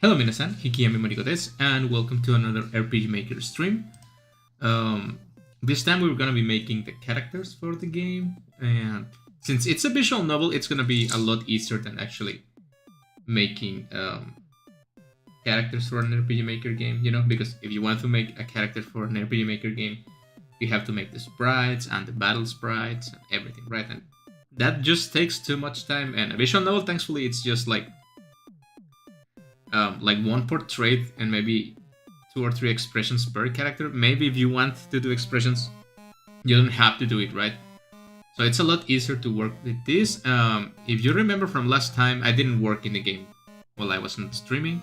Hello minasan, Hikiyami Moriko desu, and welcome to another RPG Maker stream. This time we're gonna be making the characters for the game, and since it's a visual novel, it's gonna be a lot easier than actually making characters for an RPG Maker game, you know, because if you want to make a character for an RPG Maker game, you have to make the sprites and the battle sprites and everything, right? And that just takes too much time, and a visual novel, thankfully, it's just like one portrait and maybe 2 or 3 expressions per character. Maybe if you want to do expressions, you don't have to do it, right? So it's a lot easier to work with this. If you remember from last time, I didn't work in the game while I wasn't streaming.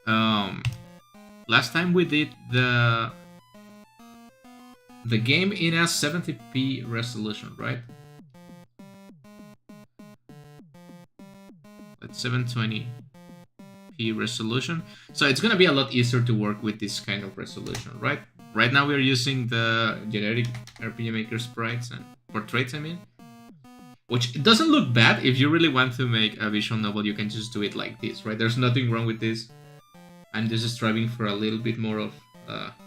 Last time we did the game in a 70p resolution, right? That's 720p resolution, so it's gonna be a lot easier to work with this kind of resolution, right? Right now we're using the generic RPG Maker sprites and portraits, I mean, which it doesn't look bad. If you really want to make a visual novel, you can just do it like this, right? There's nothing wrong with this. I'm just striving for a little bit more of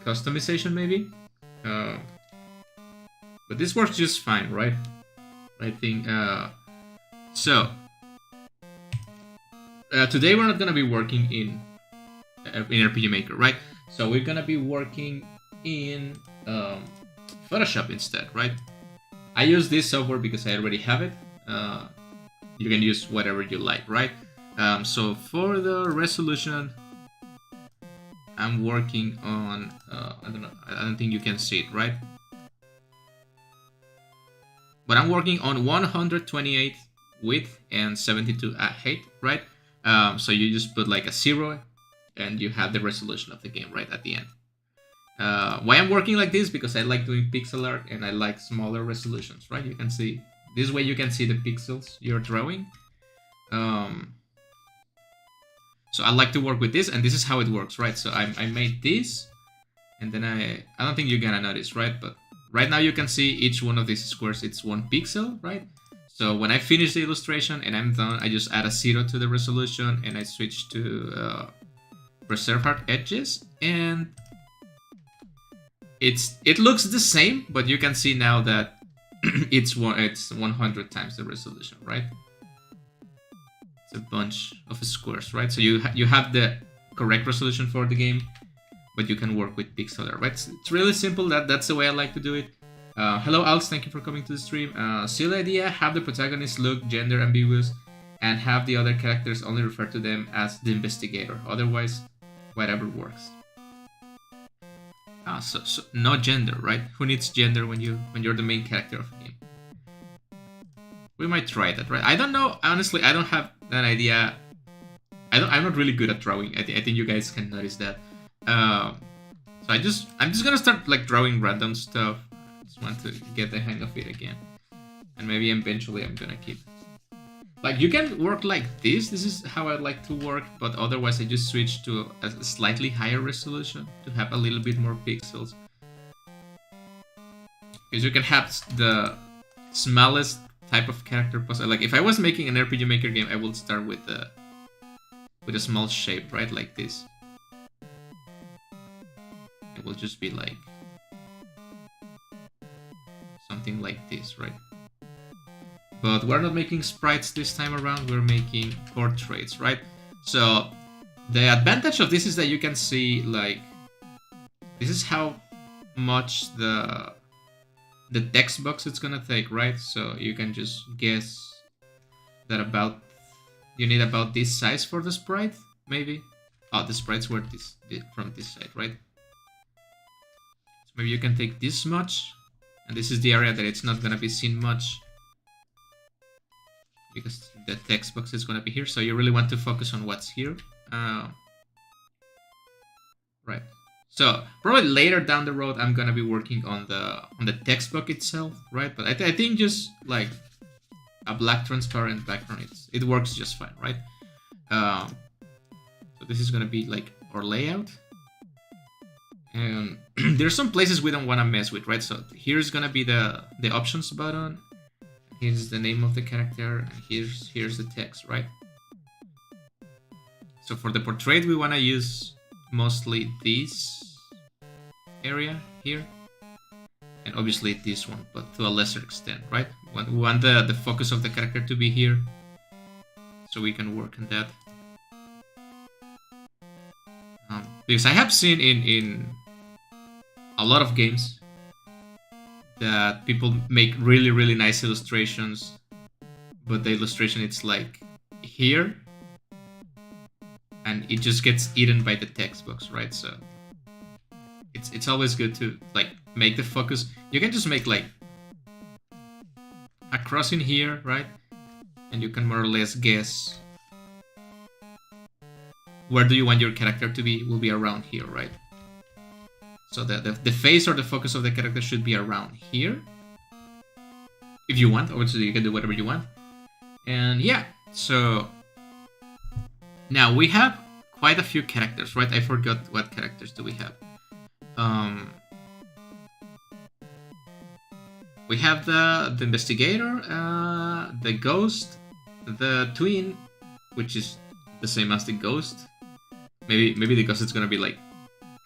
customization, maybe, but this works just fine, right? I think so. Today we're not gonna be working in RPG Maker, right? So we're gonna be working in Photoshop instead, right? I use this software because I already have it. You can use whatever you like, right? So for the resolution, I'm working on I don't think you can see it, right? But I'm working on 128 width and 72 height, right? So you just put like a 0 and you have the resolution of the game right at the end. Why I'm working like this? Because I like doing pixel art and I like smaller resolutions, right? You can see, this way you can see the pixels you're drawing. So I like to work with this, and this is how it works, right? So I made this, and then I don't think you're gonna notice, right? But right now you can see each one of these squares, it's 1 pixel, right? So when I finish the illustration and I'm done, I just add a 0 to the resolution and I switch to preserve hard edges, and it looks the same, but you can see now that it's 100 times the resolution, right? It's a bunch of squares, right? So you have the correct resolution for the game, but you can work with pixel art, right? It's really simple. That's the way I like to do it. Hello Alex, thank you for coming to the stream. Silly idea, have the protagonist look gender ambiguous and have the other characters only refer to them as the investigator. Otherwise, whatever works. So no gender, right? Who needs gender when you're the main character of a game? We might try that, right? I don't know. Honestly, I don't have that idea. I'm not really good at drawing. I think you guys can notice that. So I'm just gonna start like drawing random stuff. Want to get the hang of it again, and maybe eventually I'm gonna keep, like, you can work like this is how I like to work, but otherwise I just switch to a slightly higher resolution to have a little bit more pixels, because you can have the smallest type of character possible. Like if I was making an RPG Maker game, I would start with a small shape, right, like this. It will just be like something like this, right? But we're not making sprites this time around, we're making portraits, right? So the advantage of this is that you can see, like, this is how much the text box it's gonna take, right? So you can just guess that you need about this size for the sprite, maybe. Oh, the sprites were from this side, right? So maybe you can take this much. And this is the area that it's not gonna be seen much because the text box is gonna be here. So you really want to focus on what's here, right? So probably later down the road, I'm gonna be working on the text box itself, right? But I think just like a black transparent background, it works just fine, right? So this is gonna be like our layout. And there's some places we don't want to mess with, right? So here's gonna be the options button. Here's the name of the character, and here's the text, right? So So for the portrait, we want to use mostly this area here. And obviously this one, but to a lesser extent, right? We want the focus of the character to be here, so we can work on that. Because I have seen in a lot of games that people make really nice illustrations, but the illustration it's like here, and it just gets eaten by the text box, right? So it's always good to like make the focus. You can just make like a cross in here, right? And you can more or less guess where do you want your character to be. Will be around here, right? So the face or the focus of the character should be around here. If you want, obviously you can do whatever you want. And yeah, so now we have quite a few characters, right? I forgot what characters do we have. We have the investigator, the ghost, the twin, which is the same as the ghost. Maybe the ghost is gonna be like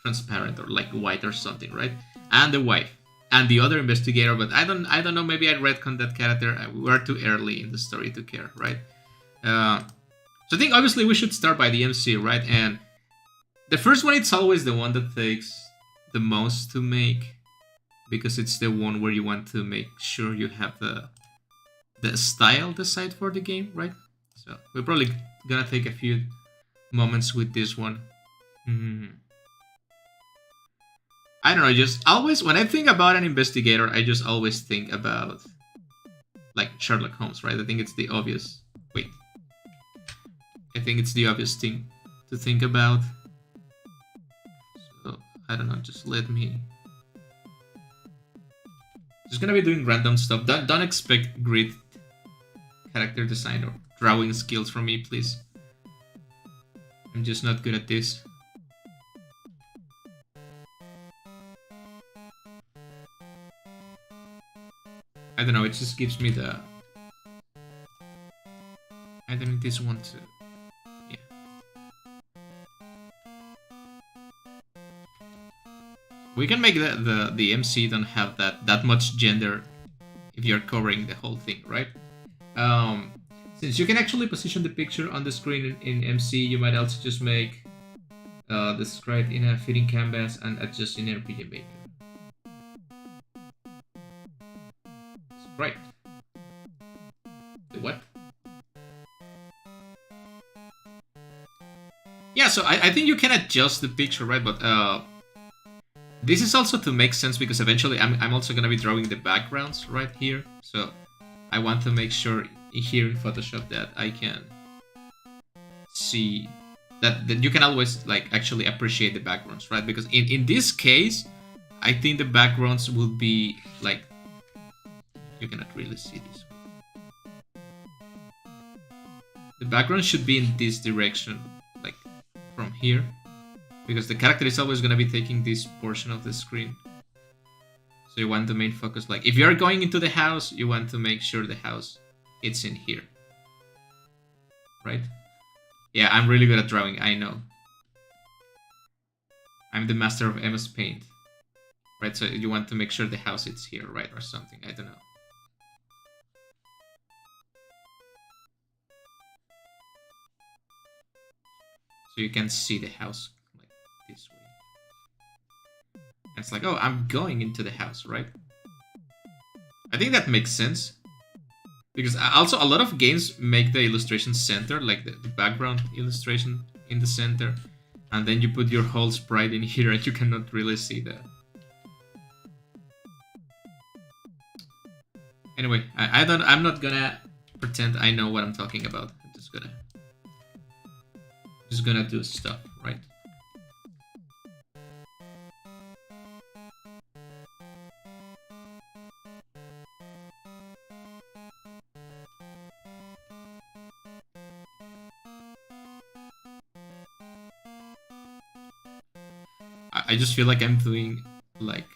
transparent or like white or something, right? And the wife and the other investigator, but I don't know. Maybe I retconned that character. We're too early in the story to care, right? So I think obviously we should start by the MC, right? And the first one, it's always the one that takes the most to make, because it's the one where you want to make sure you have the style decided for the game, right? So we're probably gonna take a few moments with this one. I don't know, just always when I think about an investigator, I just always think about like Sherlock Holmes, right? I think it's the obvious. Wait. I think it's the obvious thing to think about. So I don't know, just let me. Just gonna be doing random stuff. Don't expect great character design or drawing skills from me, please. I'm just not good at this. I don't know, it just gives me the... I don't need this one to... Yeah. We can make the MC don't have that much gender if you're covering the whole thing, right? Since you can actually position the picture on the screen in MC, you might also just make the sprite in a fitting canvas and adjust in RPG Maker. Right. The what? Yeah, so I think you can adjust the picture, right? But this is also to make sense because eventually I'm also gonna be drawing the backgrounds right here. So I want to make sure here in Photoshop that I can see that you can always like actually appreciate the backgrounds, right? Because in this case, I think the backgrounds will be like, you cannot really see this. The background should be in this direction, like from here, because the character is always going to be taking this portion of the screen. So you want the main focus, like if you're going into the house, you want to make sure the house it's in here, right? Yeah, I'm really good at drawing, I know. I'm the master of MS Paint, right? So you want to make sure the house it's here, right? Or something, I don't know. So you can see the house like this way. And it's like, oh, I'm going into the house, right? I think that makes sense. Because also a lot of games make the illustration center, like the background illustration in the center. And then you put your whole sprite in here and you cannot really see that. Anyway, I'm not gonna pretend I know what I'm talking about. I'm just gonna do stuff, right? I just feel like I'm doing like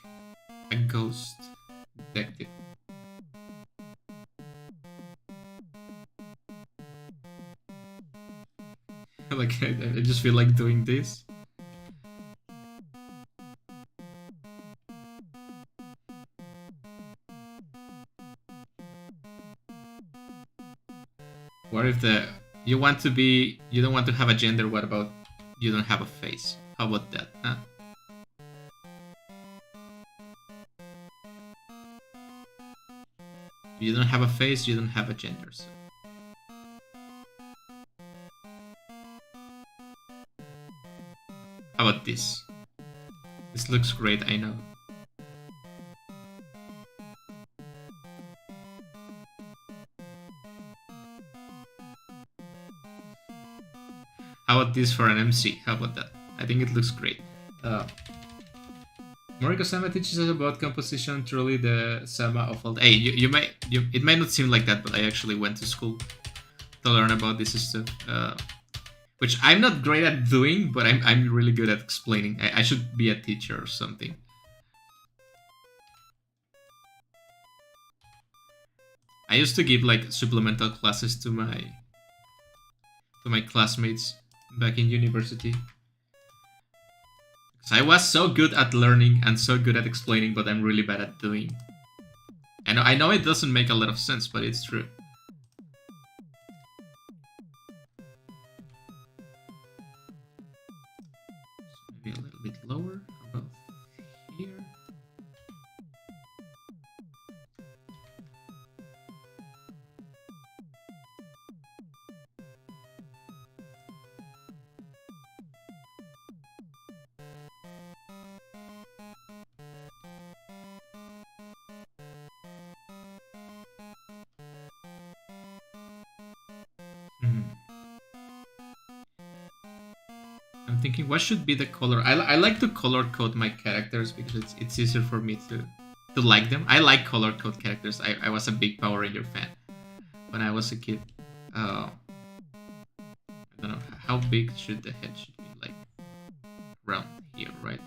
a ghost detective. Like, I just feel like doing this. What if you don't want to have a gender, what about you don't have a face? How about that, huh? If you don't have a face, you don't have a gender, so. How about this? This looks great, I know. How about this for an MC? How about that? I think it looks great. Moriko Sama teaches us about composition, truly the Sama of all. Hey, it might not seem like that, but I actually went to school to learn about this stuff. Which I'm not great at doing, but I'm really good at explaining. I should be a teacher or something. I used to give like supplemental classes to my classmates back in university. Because I was so good at learning and so good at explaining, but I'm really bad at doing. And I know it doesn't make a lot of sense, but it's true. Maybe a little bit lower. How about here? I'm thinking, what should be the color? I like to color code my characters because it's easier for me to like them. I like color code characters. I was a big Power Ranger fan when I was a kid. I don't know, how big should the head should be? Like around here, right?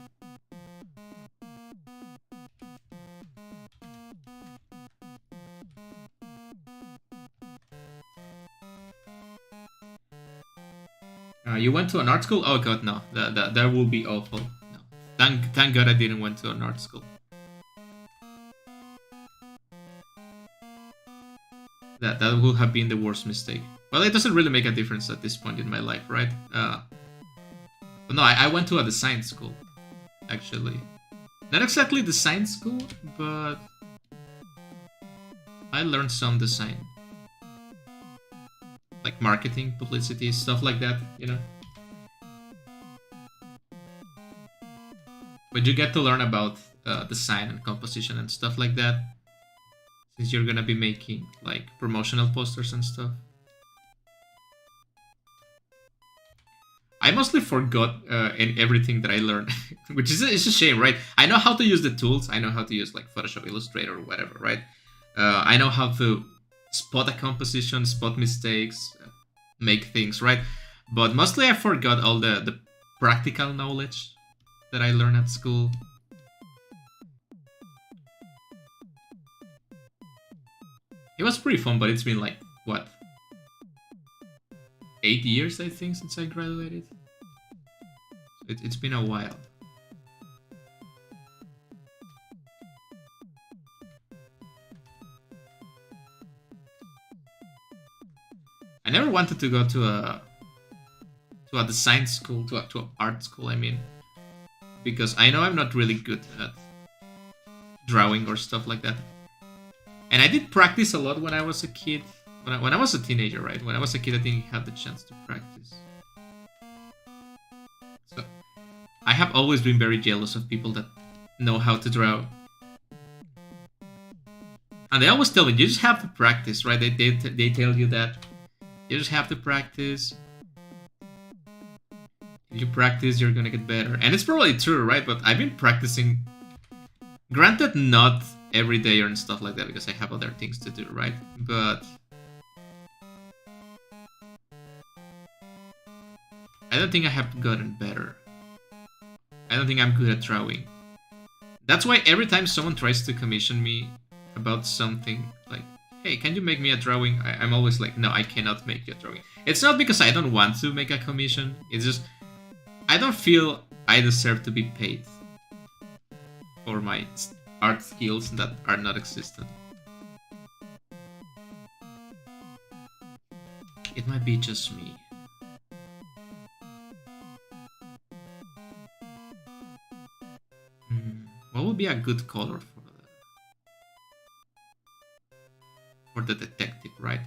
You went to an art school? Oh god, no. That will be awful. No. Thank god I didn't went to an art school. That would have been the worst mistake. Well, it doesn't really make a difference at this point in my life, right? But no, I went to a design school, actually. Not exactly design school, but I learned some design. Like marketing, publicity, stuff like that, you know? But you get to learn about design and composition and stuff like that, since you're gonna be making like promotional posters and stuff. I mostly forgot in everything that I learned, which is it's a shame, right? I know how to use the tools. I know how to use like Photoshop, Illustrator, or whatever, right? I know how to spot a composition, spot mistakes, make things, right? But mostly I forgot all the practical knowledge that I learned at school. It was pretty fun, but it's been like, what? 8 years, I think, since I graduated. It's been a while. I never wanted to go to a design school, to an art school, I mean. Because I know I'm not really good at drawing or stuff like that. And I did practice a lot when I was a kid. When I was a teenager, right? When I was a kid, I didn't have the chance to practice. So, I have always been very jealous of people that know how to draw. And they always tell me, you just have to practice, right? They tell you that. You just have to practice. If you practice, you're gonna get better. And it's probably true, right? But I've been practicing. Granted, not every day or stuff like that, because I have other things to do, right? But I don't think I have gotten better. I don't think I'm good at drawing. That's why every time someone tries to commission me about something, like, hey, can you make me a drawing? I'm always like, no, I cannot make you a drawing. It's not because I don't want to make a commission. It's just I don't feel I deserve to be paid for my art skills that are not existent. It might be just me. What would be a good color for the detective, right?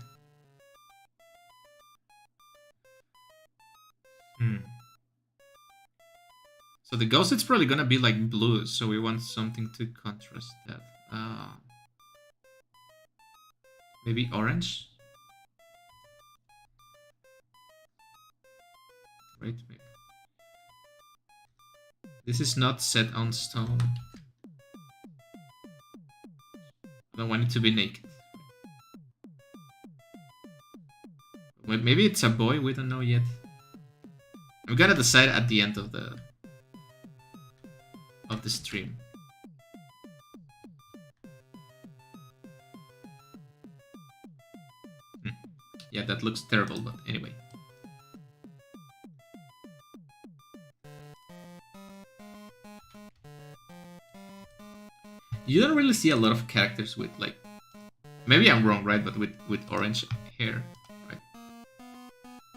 So the ghost, it's probably gonna be like blue, so we want something to contrast that. Maybe orange? Wait, maybe. This is not set on stone. I don't want it to be naked. Maybe it's a boy, we don't know yet. We gotta decide at the end of the stream. Yeah, that looks terrible, but anyway. You don't really see a lot of characters with like, maybe I'm wrong, right? But with orange hair, right?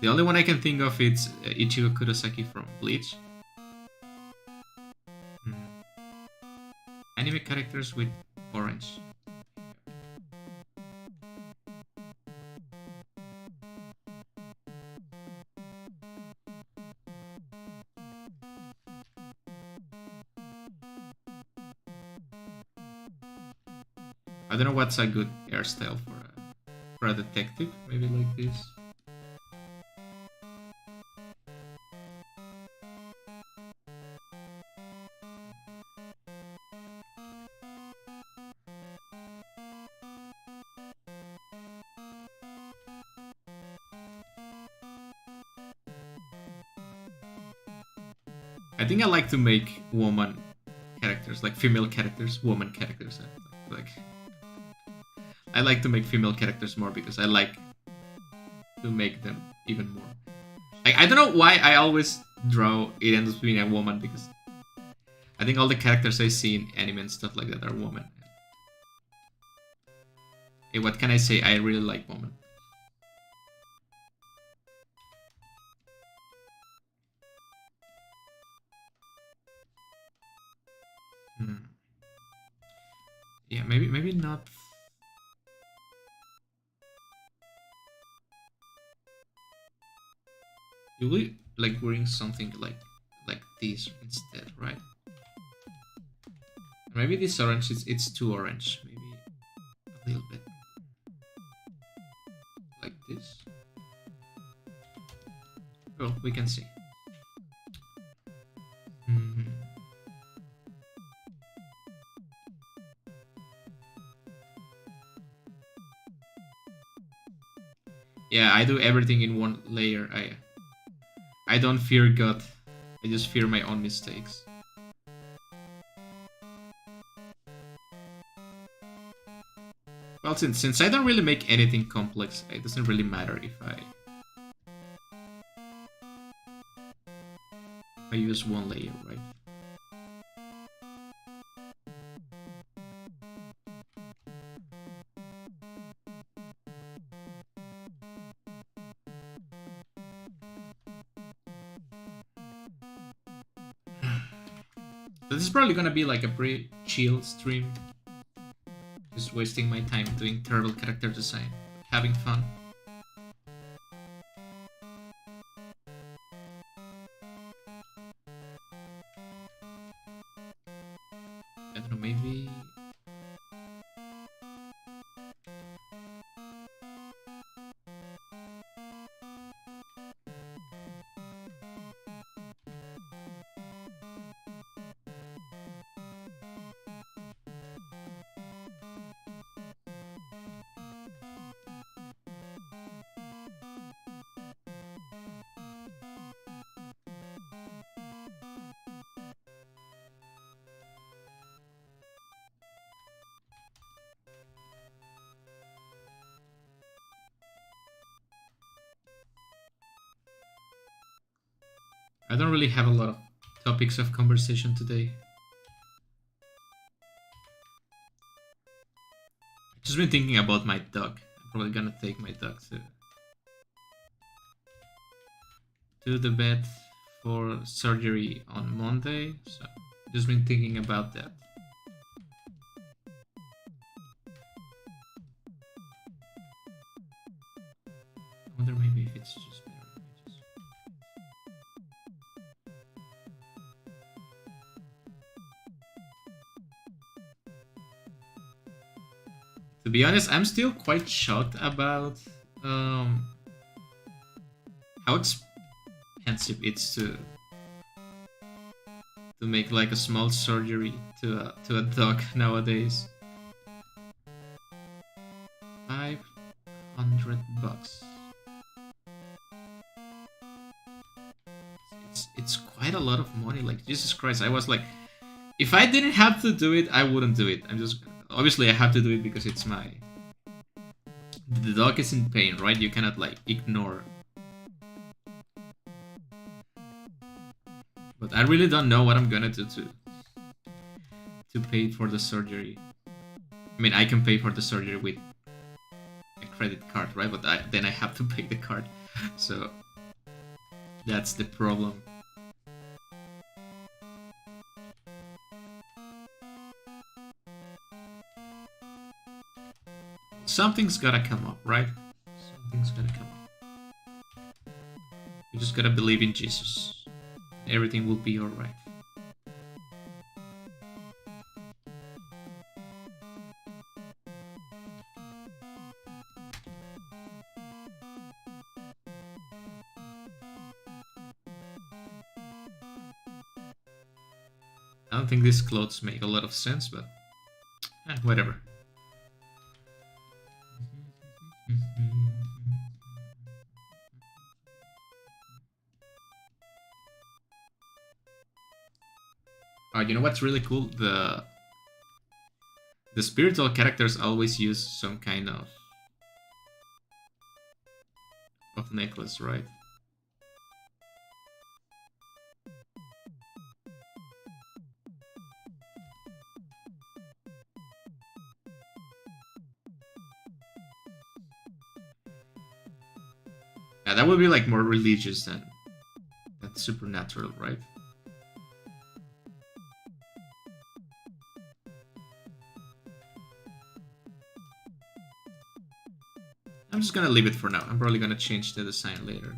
The only one I can think of is Ichigo Kurosaki from Bleach. Anime characters with orange. I don't know what's a good hairstyle for a detective. Maybe like this. I think I like to make woman characters, like female characters, woman characters. Like, I like to make female characters more because I like to make them even more. Like, I don't know why I always draw it ends up being a woman, because I think all the characters I see in anime and stuff like that are women. Hey, what can I say? I really like women. Yeah, maybe not. You will like wearing something like this instead, right? Maybe this orange it's too orange. Maybe a little bit like this. Well, we can see. Yeah, I do everything in one layer. I don't fear God. I just fear my own mistakes. Well, since I don't really make anything complex, it doesn't really matter if I use one layer, right? So this is probably gonna be like a pretty chill stream. Just wasting my time doing terrible character design, having fun. I don't know, maybe... I don't really have a lot of topics of conversation today. I've just been thinking about my dog. I'm probably gonna take my dog to the vet for surgery on Monday. So just been thinking about that. I wonder maybe if it's just better. To be honest, I'm still quite shocked about how expensive it's to make like a small surgery to a dog nowadays. $500. It's quite a lot of money. Like Jesus Christ, I was like, if I didn't have to do it, I wouldn't do it. I'm just obviously I have to do it because it's the dog is in pain, right? You cannot like ignore. But I really don't know what I'm gonna do to pay for the surgery. I mean, I can pay for the surgery with a credit card, right? But then I have to pay the card, so that's the problem. Something's gotta come up, right? Something's gotta come up. You just gotta believe in Jesus. Everything will be alright. I don't think these clothes make a lot of sense, but whatever. You know what's really cool? The spiritual characters always use some kind of necklace, right? Yeah, that would be like more religious than supernatural, right? I'm just gonna leave it for now. I'm probably gonna change the design later.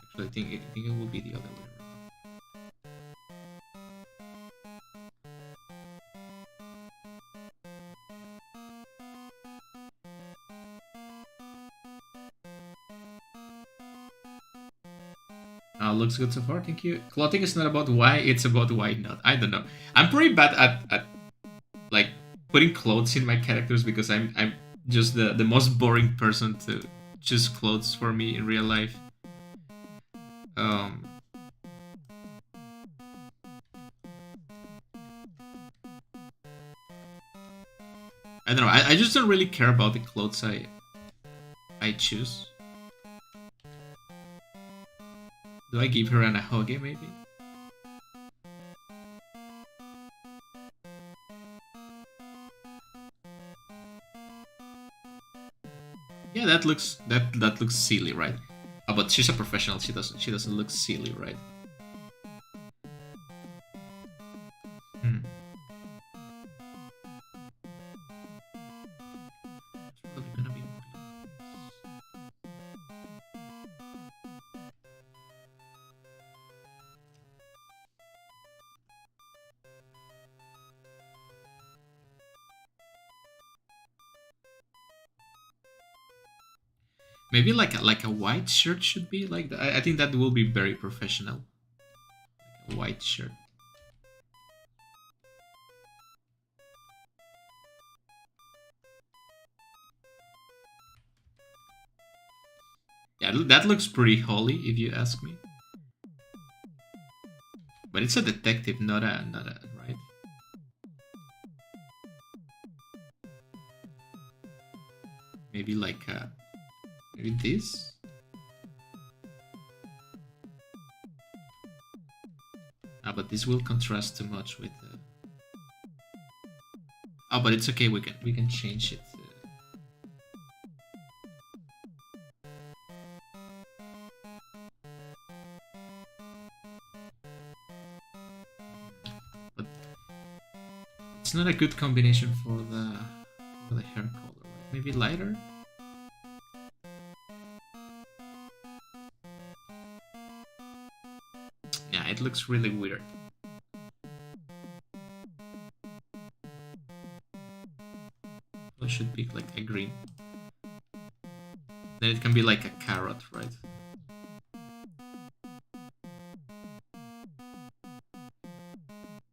Actually, I think it will be the other way around. Looks good so far, thank you. Clothing is not about why, it's about why not. I don't know. I'm pretty bad at like putting clothes in my characters because I'm just the most boring person to choose clothes for me in real life. I don't know. I just don't really care about the clothes I choose. Do I give her a hoge maybe? Yeah, that looks silly, right? Oh, but she's a professional. She doesn't look silly, right? Hmm. It's probably gonna be more maybe like a white shirt should be like that. I think that will be very professional. Like a white shirt. Yeah, that looks pretty holy if you ask me. But it's a detective, not a right. Maybe like maybe this. But this will contrast too much with. Oh, but it's okay. We can change it. But it's not a good combination for the hair color. Right? Maybe lighter. Yeah, it looks really weird. I should pick like a green. Then it can be like a carrot, right?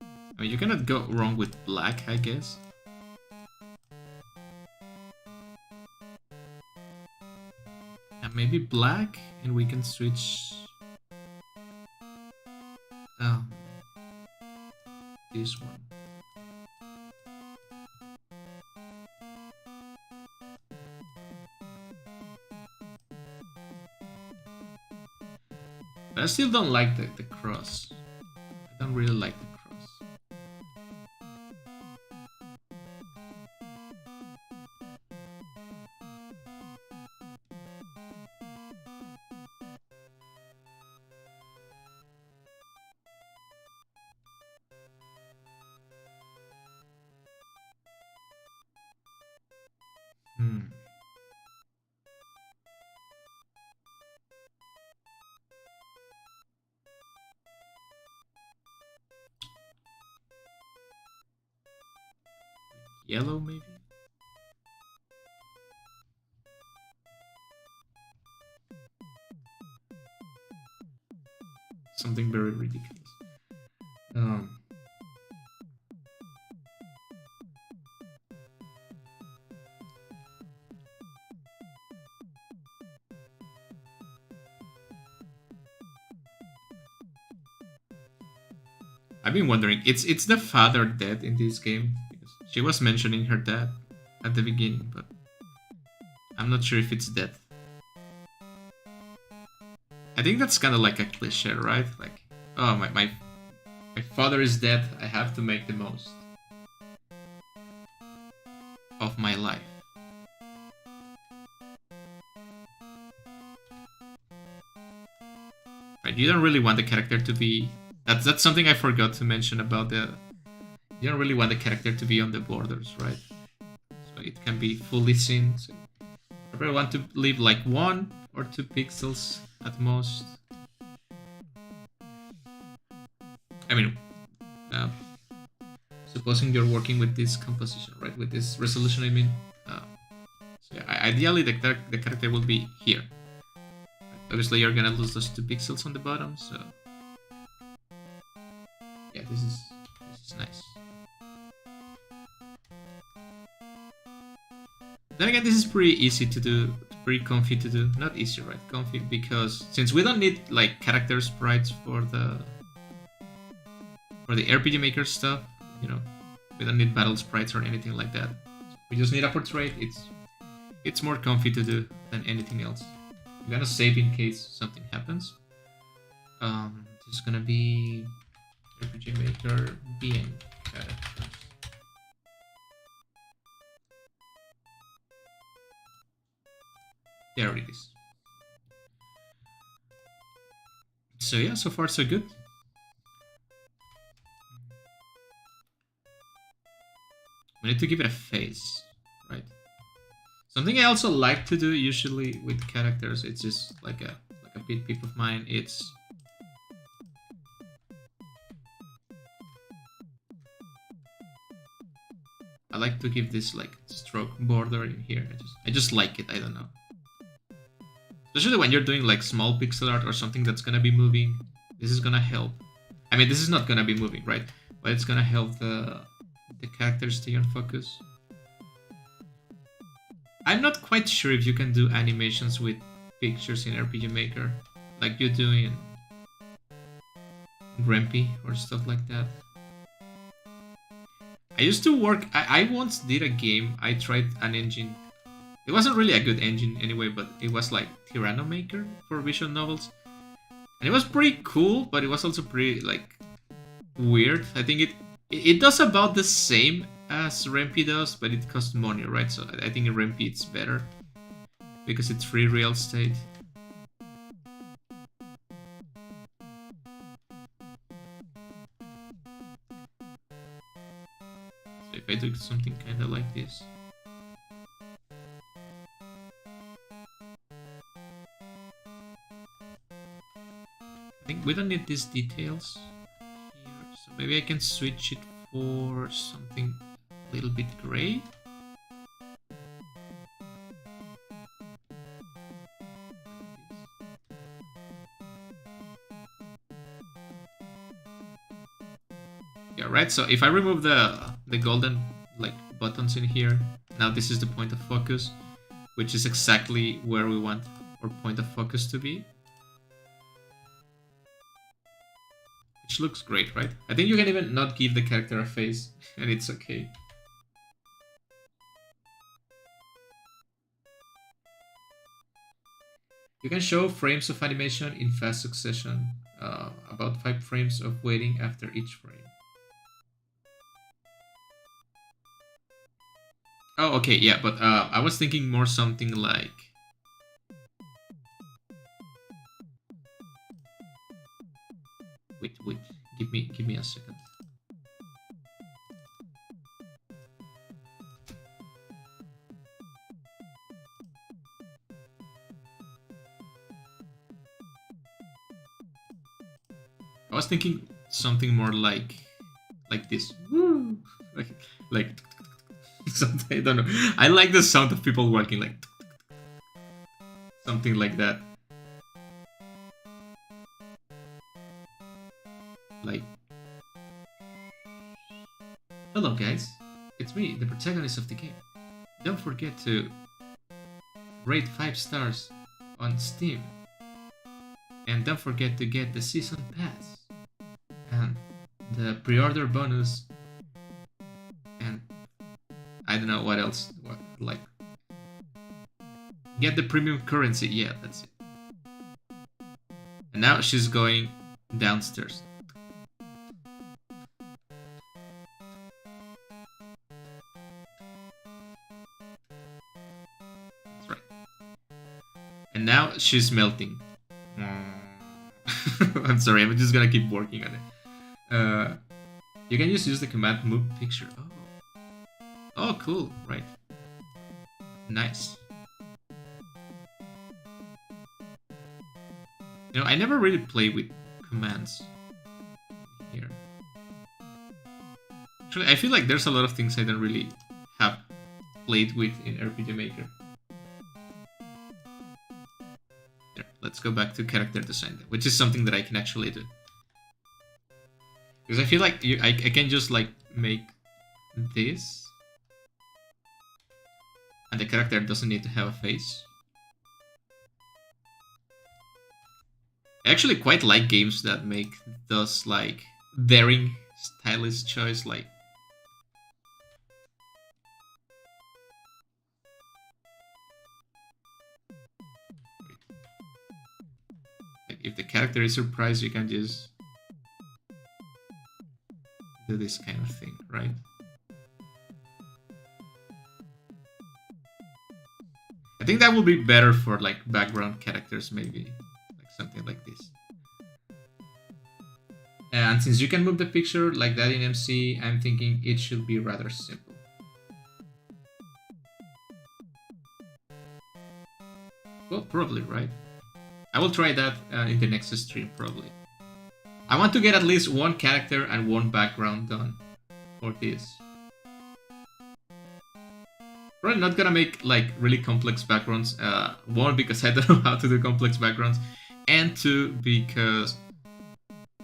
I mean, you cannot go wrong with black, I guess. And maybe black, and we can switch. Oh, this one. But I still don't like the cross. I don't really like the cross. Yellow, maybe? Something very ridiculous. I've been wondering, it's the father dead in this game? She was mentioning her dad at the beginning, but I'm not sure if it's dead. I think that's kind of like a cliche, right? Like, oh, my father is dead, I have to make the most of my life. Right, you don't really want the character to be... That's something I forgot to mention about the... You don't really want the character to be on the borders, right? So it can be fully seen. So I probably want to leave like 1 or 2 pixels at most. I mean, supposing you're working with this composition, right? With this resolution, I mean. So yeah, ideally, the character will be here. Obviously, you're gonna lose those 2 pixels on the bottom, so... Yeah, this is nice. Then again, this is pretty easy to do, pretty comfy to do. Not easy, right? Comfy, because since we don't need like character sprites for the RPG Maker stuff, you know, we don't need battle sprites or anything like that. We just need a portrait. It's more comfy to do than anything else. I'm gonna save in case something happens. This is gonna be RPG Maker being characters. There it is. So yeah, so far so good. We need to give it a face, right? Something I also like to do usually with characters, it's just like a pet peeve of mine, it's I like to give this like stroke border in here. I just like it, I don't know. Especially when you're doing like small pixel art or something that's gonna be moving, this is gonna help. I mean, this is not gonna be moving, right? But it's gonna help the characters stay on focus. I'm not quite sure if you can do animations with pictures in RPG Maker, like you do in Grempy or stuff like that. I used to work, I once did a game, I tried an engine. It wasn't really a good engine anyway, but it was like Tyranno Maker for visual novels. And it was pretty cool, but it was also pretty like weird. I think it does about the same as Rempi does, but it costs money, right? So I think Rempi it's better because it's free real estate. So if I do something kind of like this. I think we don't need these details here, so maybe I can switch it for something a little bit gray. Yeah, right. So if I remove the golden like buttons in here, now this is the point of focus, which is exactly where we want our point of focus to be. Which looks great, right? I think you can even not give the character a face, and it's okay. You can show frames of animation in fast succession, about 5 frames of waiting after each frame. Oh, okay, yeah, but I was thinking more something like... Wait, give me a second. I was thinking something more like this. Woo! like something, I don't know. I like the sound of people walking, like something like that. Like, hello guys, it's me, the protagonist of the game. Don't forget to rate 5 stars on Steam. And don't forget to get the season pass and the pre-order bonus, and I don't know what else. What, like, get the premium currency. Yeah, that's it. And now she's going downstairs. That's right. And now she's melting. I'm sorry, I'm just gonna keep working on it. You can just use the command move picture. Oh, cool, right. Nice. You know, I never really play with commands here. Actually, I feel like there's a lot of things I don't really have played with in RPG Maker. There, let's go back to character design, which is something that I can actually do. Because I feel like I can just like make this, and the character doesn't need to have a face. I actually quite like games that make those like daring stylish choice, like if the character is surprised, you can just do this kind of thing, right? I think that will be better for like background characters, maybe like something like this. And since you can move the picture like that in MC, I'm thinking it should be rather simple. Well, probably, right? I will try that in the next stream, probably. I want to get at least one character and one background done for this. Probably not gonna make like really complex backgrounds. One, because I don't know how to do complex backgrounds, and two, because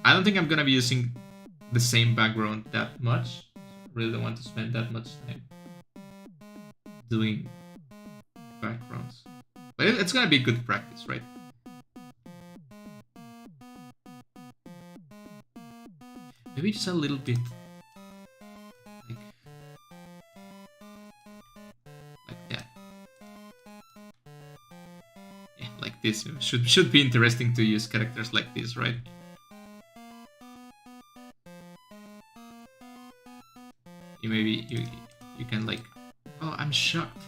I don't think I'm gonna be using the same background that much. Really don't want to spend that much time doing backgrounds. But it's gonna be good practice, right? Maybe just a little bit like that. Yeah, like this. Should be interesting to use characters like this, right? maybe you can like, oh, I'm shocked.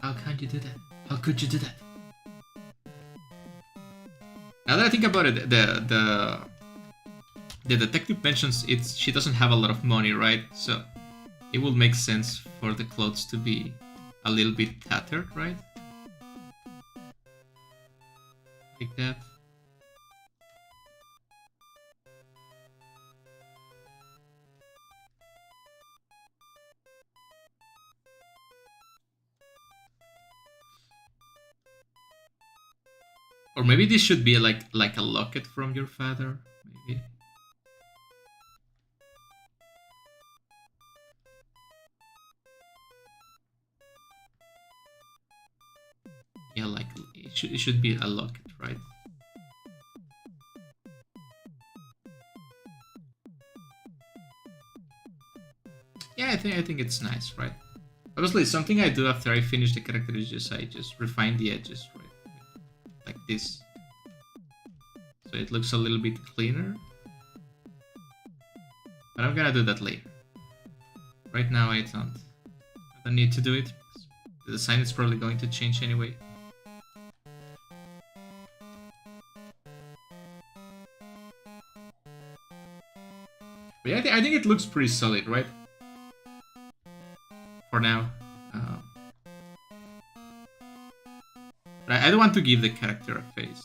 How can you do that? How could you do that? Now that I think about it, the detective mentions she doesn't have a lot of money, right? So it will make sense for the clothes to be a little bit tattered, right? Like that. Or maybe this should be like a locket from your father, maybe. Yeah, like it should be a locket, right? Yeah, I think it's nice, right? Obviously, something I do after I finish the character is I just refine the edges, right? Like this. So it looks a little bit cleaner. But I'm gonna do that later. Right now I don't need to do it. The design is probably going to change anyway. But yeah, I think it looks pretty solid, right? For now. But I don't want to give the character a face.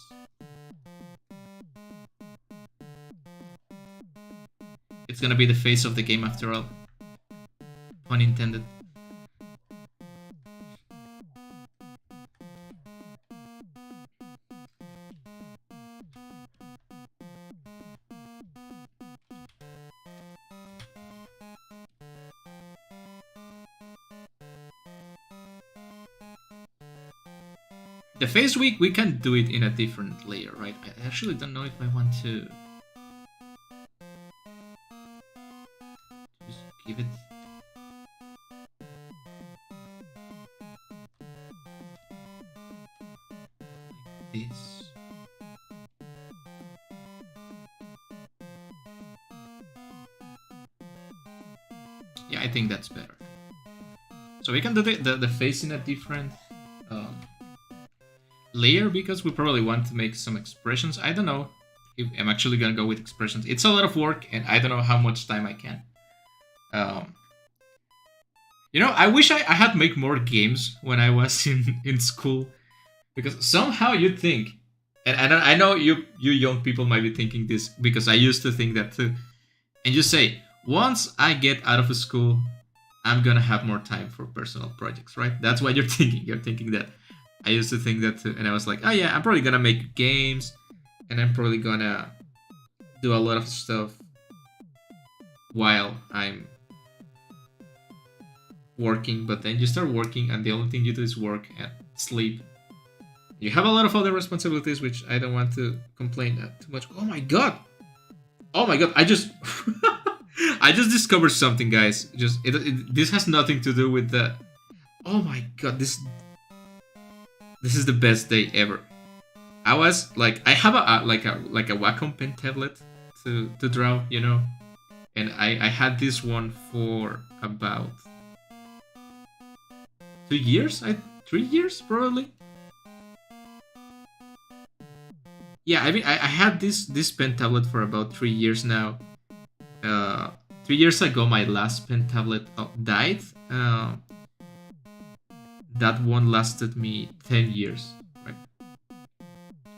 It's gonna be the face of the game after all. Pun intended. The face we can do it in a different layer, right? I actually don't know if I want to just give it. Like this. Yeah, I think that's better. So we can do the face in a different layer because we probably want to make some expressions. I don't know if I'm actually gonna go with expressions. It's a lot of work and I don't know how much time I can. You know, I wish I had make more games when I was in school, because somehow you'd think, and I know you young people might be thinking this because I used to think that too, and you say, once I get out of school, I'm gonna have more time for personal projects, right? That's what you're thinking. You're thinking that. I used to think that too, and I was like, oh yeah, I'm probably gonna make games, and I'm probably gonna do a lot of stuff while I'm working, but then you start working and the only thing you do is work and sleep. You have a lot of other responsibilities, which I don't want to complain too much. Oh my god! Oh my god, I just I just discovered something, guys. This has nothing to do with the... Oh my god, this is the best day ever. I was like, I have a Wacom pen tablet to draw, you know, and I had this one for about 2 years, 3 years probably. Yeah, I mean, I had this pen tablet for about 3 years now. 3 years ago, my last pen tablet died. That one lasted me 10 years, right?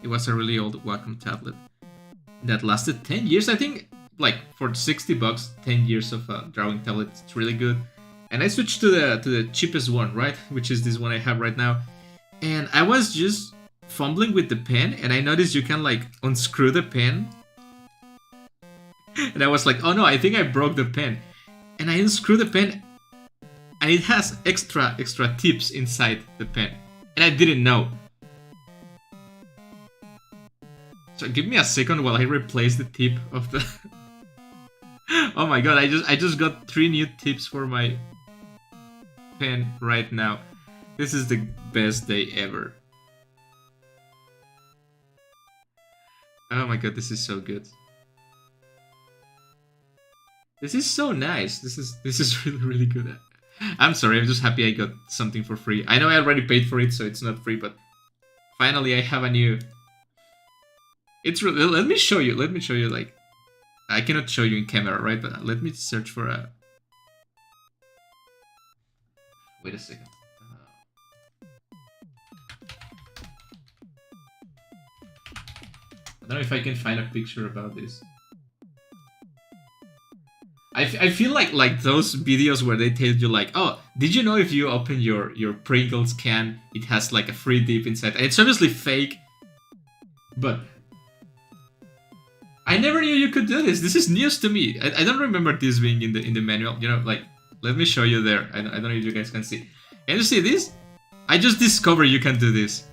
It was a really old Wacom tablet that lasted 10 years. I think, like, for $60, 10 years of a drawing tablet, it's really good. And I switched to the cheapest one, right? Which is this one I have right now. And I was just fumbling with the pen, and I noticed you can, like, unscrew the pen. And I was like, oh no, I think I broke the pen. And I unscrew the pen, and it has extra tips inside the pen, and I didn't know. So give me a second while I replace the tip of the... Oh my god, I just got 3 new tips for my pen right now. This is the best day ever. Oh my god, this is so good. This is so nice. This is really really good. I'm sorry. I'm just happy I got something for free. I know I already paid for it, so it's not free. But finally, I have a new. It's really. Let me show you. Let me show you. Like, I cannot show you in camera, right? But let me search for a. Wait a second. I don't know if I can find a picture about this. I feel like those videos where they tell you like, oh, did you know if you open your Pringles can, it has like a free dip inside? And it's obviously fake, but I never knew you could do this. This is news to me. I don't remember this being in the manual. You know, like, let me show you there. I don't know if you guys can see. Can you see this? I just discovered you can do this.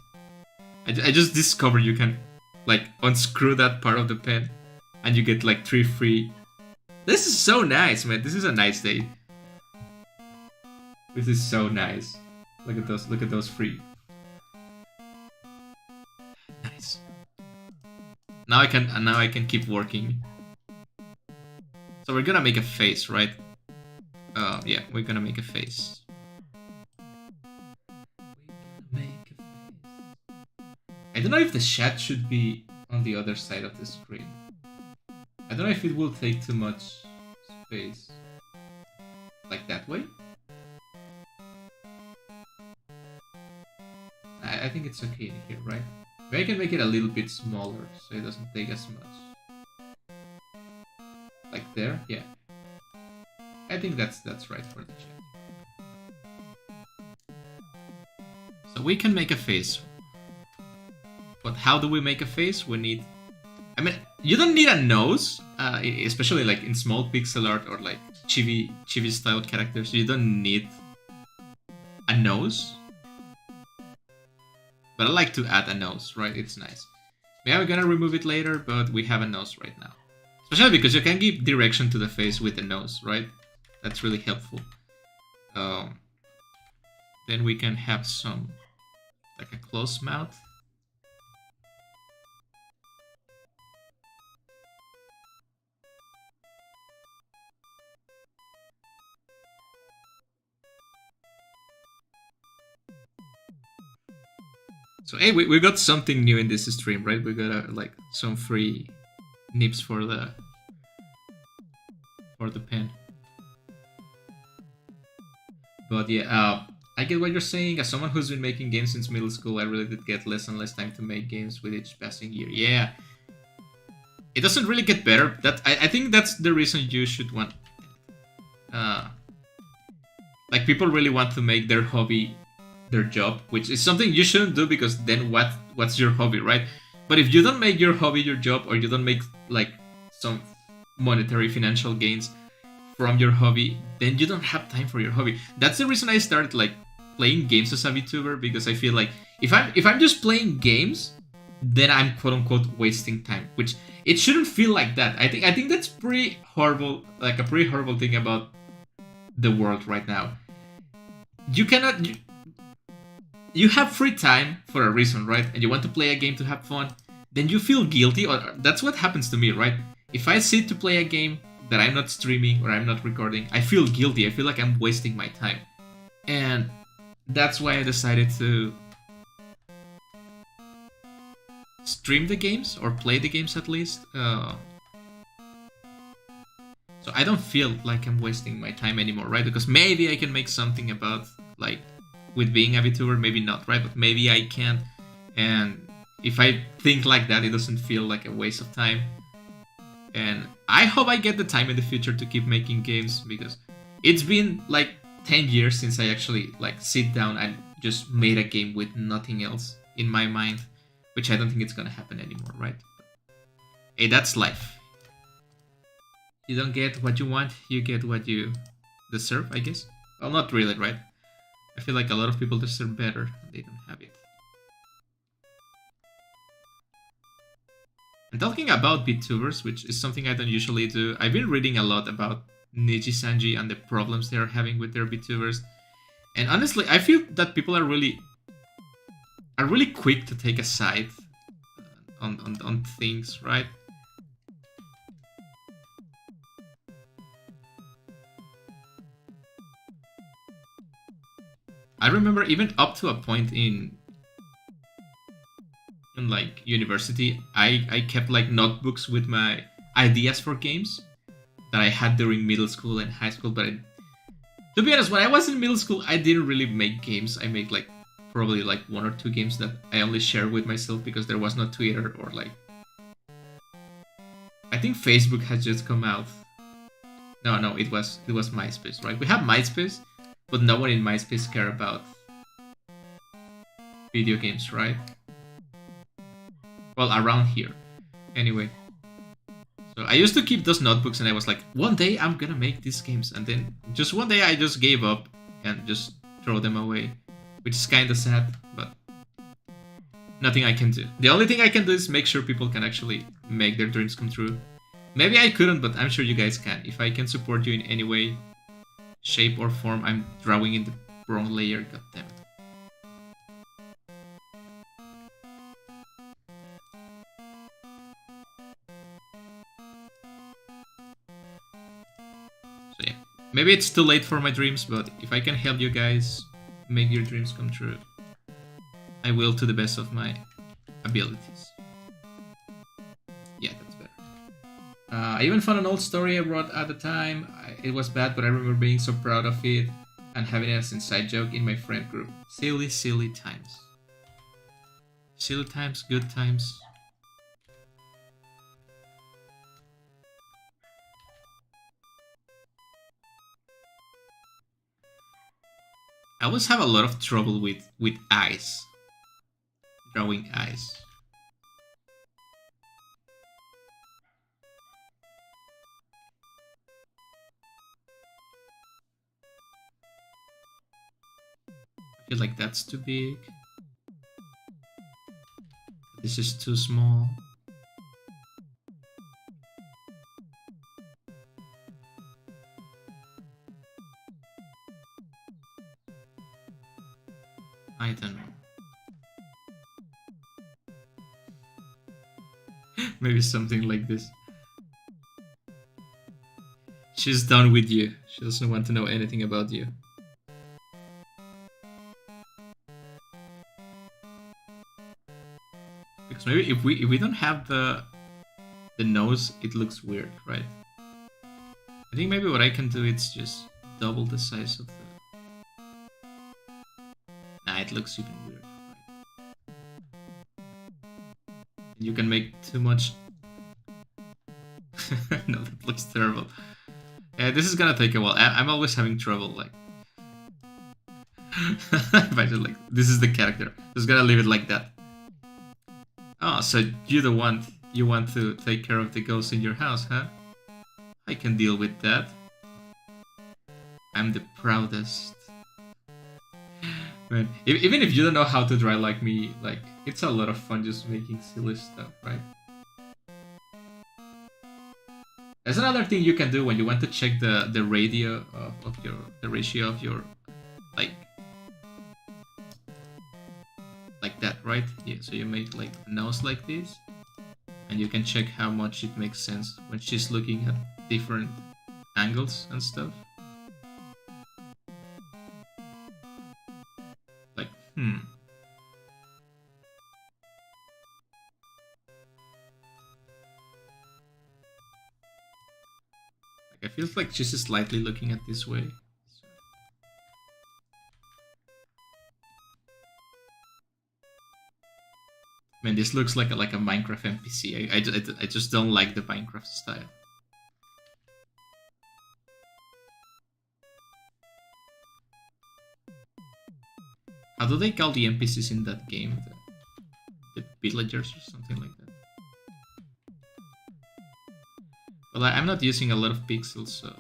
I just discovered you can like unscrew that part of the pen, and you get like 3 free. This is so nice, man. This is a nice day. This is so nice. Look at those. Look at those free. Nice. Now I can keep working. So we're gonna make a face, right? Yeah, we're gonna make a face. I don't know if the chat should be on the other side of the screen. I don't know if it will take too much space. Like that way? I think it's okay in here, right? Maybe I can make it a little bit smaller so it doesn't take as much. Like there? Yeah. I think that's right for the chat. So we can make a face. But how do we make a face? We need... I mean, you don't need a nose, especially like in small pixel art or like chibi style characters. You don't need a nose. But I like to add a nose, right? It's nice. Maybe I'm gonna remove it later, but we have a nose right now. Especially because you can give direction to the face with the nose, right? That's really helpful. Then we can have some, like a closed mouth. So hey, we got something new in this stream, right? We got like some free nips for the pen. But yeah, I get what you're saying. As someone who's been making games since middle school, I really did get less and less time to make games with each passing year. Yeah, it doesn't really get better. I think that's the reason you should want. Like people really want to make their hobby their job, which is something you shouldn't do because then what's your hobby, right? But if you don't make your hobby your job, or you don't make like some monetary financial gains from your hobby, then you don't have time for your hobby. That's the reason I started like playing games as a VTuber, because I feel like if I'm just playing games, then I'm quote unquote wasting time, which it shouldn't feel like that. I think that's pretty horrible, like a pretty horrible thing about the world right now. You cannot. You have free time for a reason, right? And you want to play a game to have fun, then you feel guilty, or that's what happens to me, right? If I sit to play a game that I'm not streaming or I'm not recording, I feel guilty. I feel like I'm wasting my time. And that's why I decided to stream the games, or play the games at least. So I don't feel like I'm wasting my time anymore, right? Because maybe I can make something about, like, with being a VTuber, maybe not, right? But maybe I can. And if I think like that, it doesn't feel like a waste of time. And I hope I get the time in the future to keep making games, because it's been like 10 years since I actually like sit down and just made a game with nothing else in my mind, which I don't think it's gonna happen anymore, right? Hey, that's life. You don't get what you want, you get what you deserve, I guess. Well, not really, right? I feel like a lot of people deserve better, they don't have it. And talking about VTubers, which is something I don't usually do, I've been reading a lot about Niji-Sanji and the problems they are having with their VTubers. And honestly, I feel that people are really quick to take a side on things, right? I remember even up to a point in like university, I kept like notebooks with my ideas for games that I had during middle school and high school. But to be honest, when I was in middle school, I didn't really make games. I made like probably like 1 or 2 games that I only share with myself because there was no Twitter or like. I think Facebook has just come out. No, it was MySpace, right? We have MySpace, but no one in MySpace care about video games, right? Well, around here. Anyway. So I used to keep those notebooks and I was like, one day I'm gonna make these games. And then just one day I just gave up and just throw them away. Which is kinda sad, but nothing I can do. The only thing I can do is make sure people can actually make their dreams come true. Maybe I couldn't, but I'm sure you guys can. If I can support you in any way, shape or form, I'm drawing in the wrong layer, goddammit. So yeah, maybe it's too late for my dreams, but if I can help you guys make your dreams come true, I will to the best of my abilities. Yeah, that's better. I even found an old story I wrote at the time. It was bad, but I remember being so proud of it and having it as an inside joke in my friend group. Silly, silly times. Silly times, good times. I always have a lot of trouble with eyes. Drawing eyes. I feel like that's too big. This is too small. I don't know. Maybe something like this. She's done with you. She doesn't want to know anything about you. Because maybe if we don't have the nose, it looks weird, right? I think maybe what I can do is just double the size of the. Nah, it looks even weird. Right? You can make too much. No, that looks terrible. Yeah, this is gonna take a while. I'm always having trouble, like. If I just like, this is the character. Just gonna leave it like that. Oh, so you want to take care of the ghosts in your house, huh? I can deal with that. I'm the proudest. Man, even if you don't know how to draw like me, like, it's a lot of fun just making silly stuff, right? That's another thing you can do when you want to check the ratio of your like that, right? Yeah, so you make like a nose like this, and you can check how much it makes sense when she's looking at different angles and stuff. Like, Like, I feel like she's slightly looking at this way. Man, this looks like a Minecraft NPC. I just don't like the Minecraft style. How do they call the NPCs in that game? The villagers or something like that? Well, I'm not using a lot of pixels, so...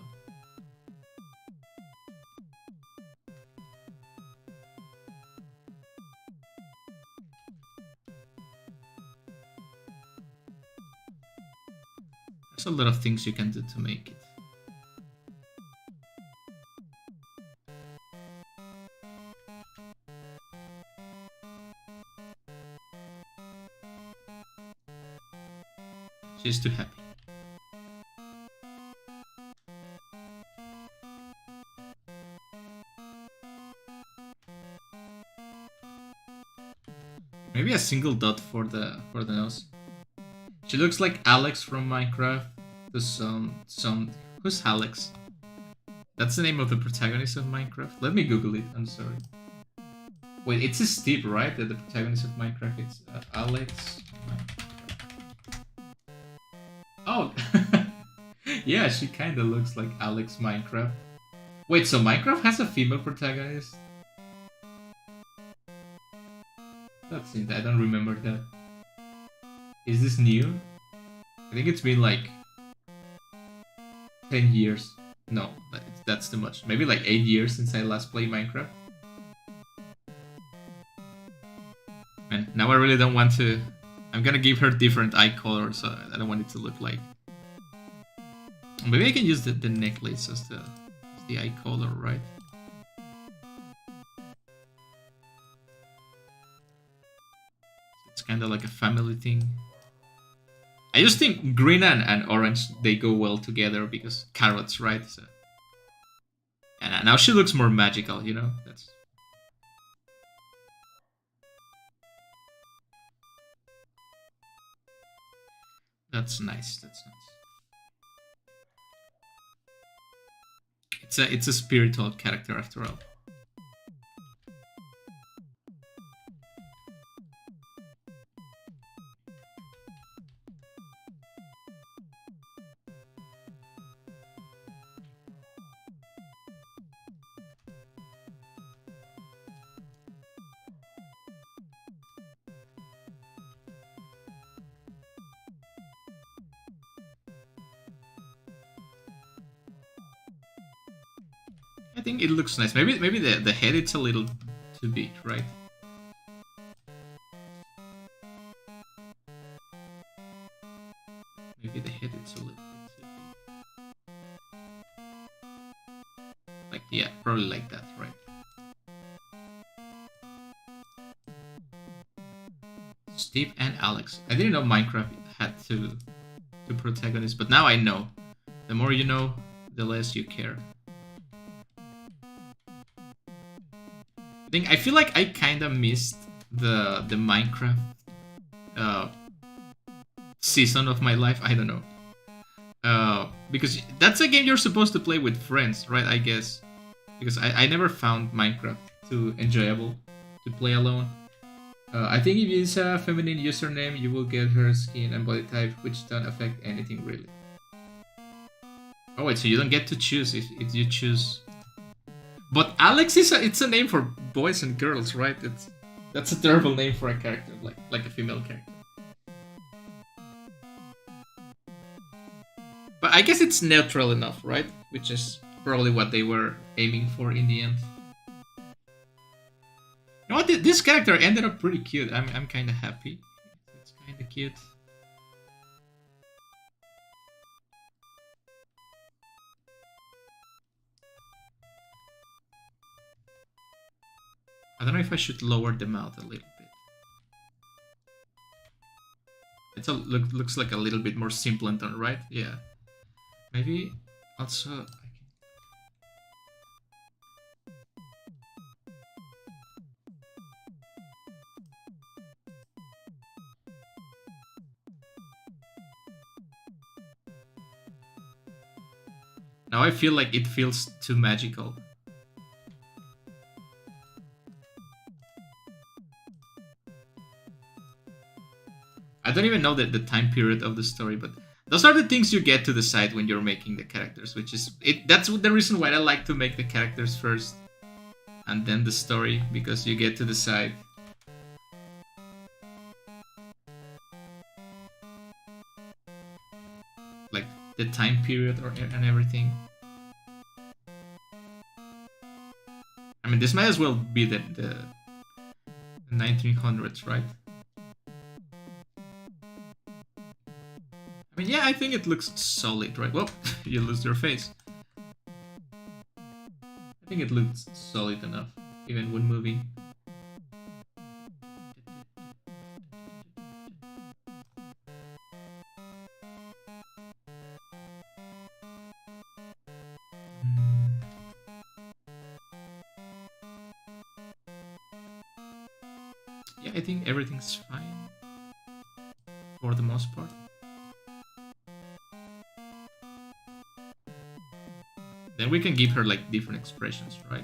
There's a lot of things you can do to make it. She's too happy. maybe a single dot for the nose. She looks like Alex from Minecraft. To some who's Alex? That's the name of the protagonist of Minecraft. Let me Google it. I'm sorry. Wait, it's a Steve, right? The protagonist of Minecraft. It's Alex. Oh, yeah, she kind of looks like Alex Minecraft. Wait, so Minecraft has a female protagonist? That's it. I don't remember that. Is this new? I think it's been like 10 years. No, that's too much. Maybe like 8 years since I last played Minecraft. And now I really don't want to... I'm gonna give her different eye color, so I don't want it to look like... Maybe I can use the necklace as the eye color, right? It's kind of like a family thing. I just think green and orange, they go well together because carrots, right? So, and now she looks more magical, you know? That's nice, that's nice. It's a spiritual character after all. I think it looks nice. Maybe the head it's a little too big, right? Maybe the head it's a little bit too big. Like, yeah, probably like that, right? Steve and Alex. I didn't know Minecraft had two protagonists, but now I know. The more you know, the less you care. I feel like I kind of missed the Minecraft season of my life. I don't know. Because that's a game you're supposed to play with friends, right? I guess. Because I never found Minecraft too enjoyable to play alone. I think if you use a feminine username, you will get her skin and body type, which don't affect anything really. Oh wait, so you don't get to choose if you choose... But Alex it's a name for boys and girls, right? That's a terrible name for a character, like a female character. But I guess it's neutral enough, right? Which is probably what they were aiming for in the end. You know what? This character ended up pretty cute. I'm kind of happy. It's kind of cute. I don't know if I should lower the mouth a little bit. It looks like a little bit more simpleton, right? Yeah. Maybe also... Now I feel like it feels too magical. I don't even know the time period of the story, but those are the things you get to decide when you're making the characters, which is... That's the reason why I like to make the characters first, and then the story, because you get to decide. Like, the time period and everything. I mean, this might as well be the 1900s, right? I mean, yeah, I think it looks solid, right? Well, you lose your face. I think it looks solid enough, even when moving. Yeah, I think everything's fine for the most part. Then we can give her like different expressions, right?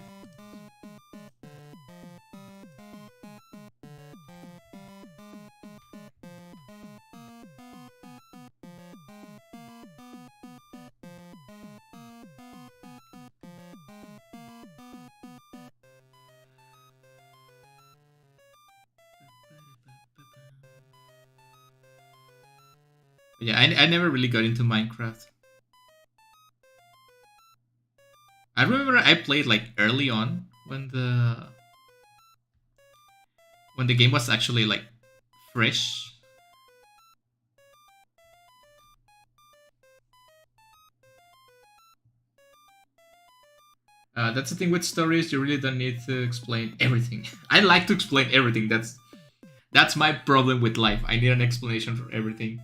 Yeah, I never really got into Minecraft. I remember I played like early on when the game was actually like fresh. That's the thing with stories, you really don't need to explain everything. I like to explain everything. That's my problem with life. I need an explanation for everything.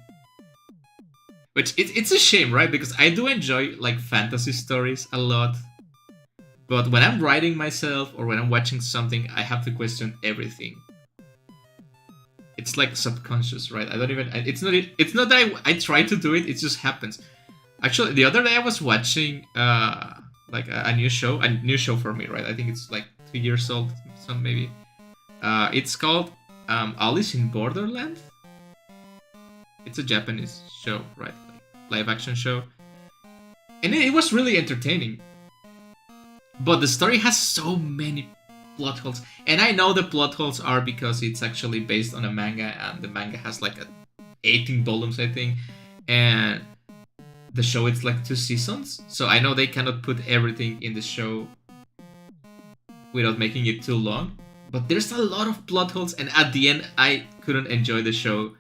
Which it's a shame, right? Because I do enjoy like fantasy stories a lot. But when I'm writing myself or when I'm watching something, I have to question everything. It's like subconscious, right? I don't even. It's not that I try to do it. It just happens. Actually, the other day I was watching like a new show for me, right? I think it's like 2 years old, some maybe. It's called Alice in Borderland. It's a Japanese show, right? Like live action show, and it was really entertaining. But the story has so many plot holes, and I know the plot holes are because it's actually based on a manga, and the manga has like 18 volumes, I think, and the show it's like 2 seasons. So I know they cannot put everything in the show without making it too long. But there's a lot of plot holes, and at the end, I couldn't enjoy the show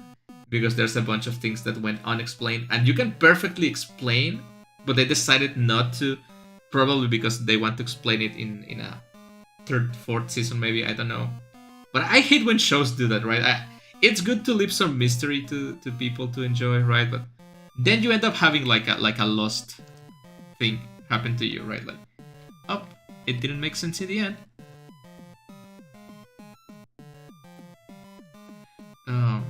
because there's a bunch of things that went unexplained, and you can perfectly explain, but they decided not to. Probably because they want to explain it in a third, fourth season, maybe. I don't know. But I hate when shows do that, right? It's good to leave some mystery to people to enjoy, right? But then you end up having like a lost thing happen to you, right? Like, oh, it didn't make sense in the end. Oh.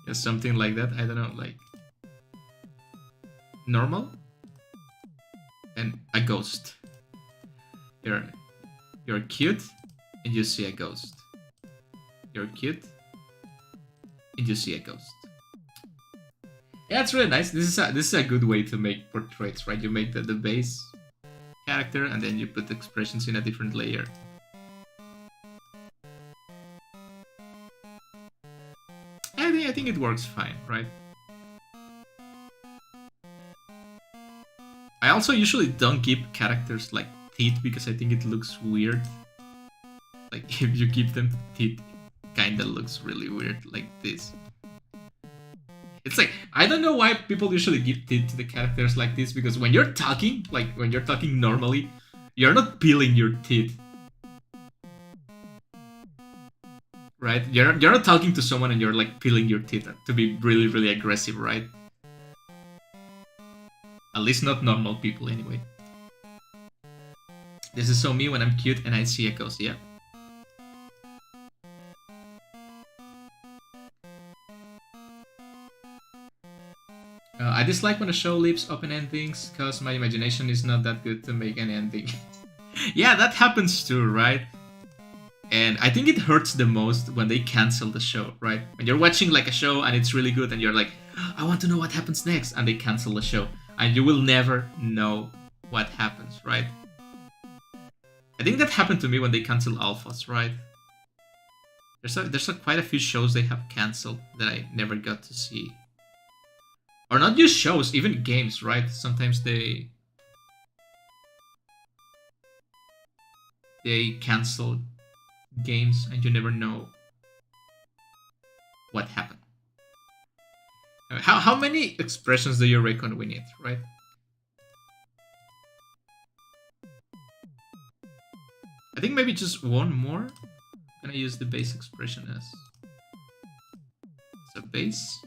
Yeah, something like that. I don't know, like normal and a ghost. You're you're cute and you see a ghost. You're cute and you see a ghost. Yeah, it's really nice. This is a good way to make portraits, right? You make the base character and then you put expressions in a different layer. I think it works fine, right? I also usually don't give characters like teeth because I think it looks weird. Like if you give them teeth, it kinda looks really weird like this. It's like I don't know why people usually give teeth to the characters like this because when you're talking, like when you're talking normally, you're not peeling your teeth. Right? You're not talking to someone and you're like peeling your teeth to be really, really aggressive, right? At least not normal people, anyway. This is so me when I'm cute and I see a ghost, yeah. I dislike when a show leaves open endings because my imagination is not that good to make an ending. Yeah, that happens too, right? And I think it hurts the most when they cancel the show, right? When you're watching like a show and it's really good and you're like, I want to know what happens next, and they cancel the show. And you will never know what happens, right? I think that happened to me when they canceled Alphas, right? There's quite a few shows they have canceled that I never got to see. Or not just shows, even games, right? Sometimes they cancel games and you never know what happened. How many expressions do you reckon we need, right? I think maybe just one more. Can I use the base expression as a base?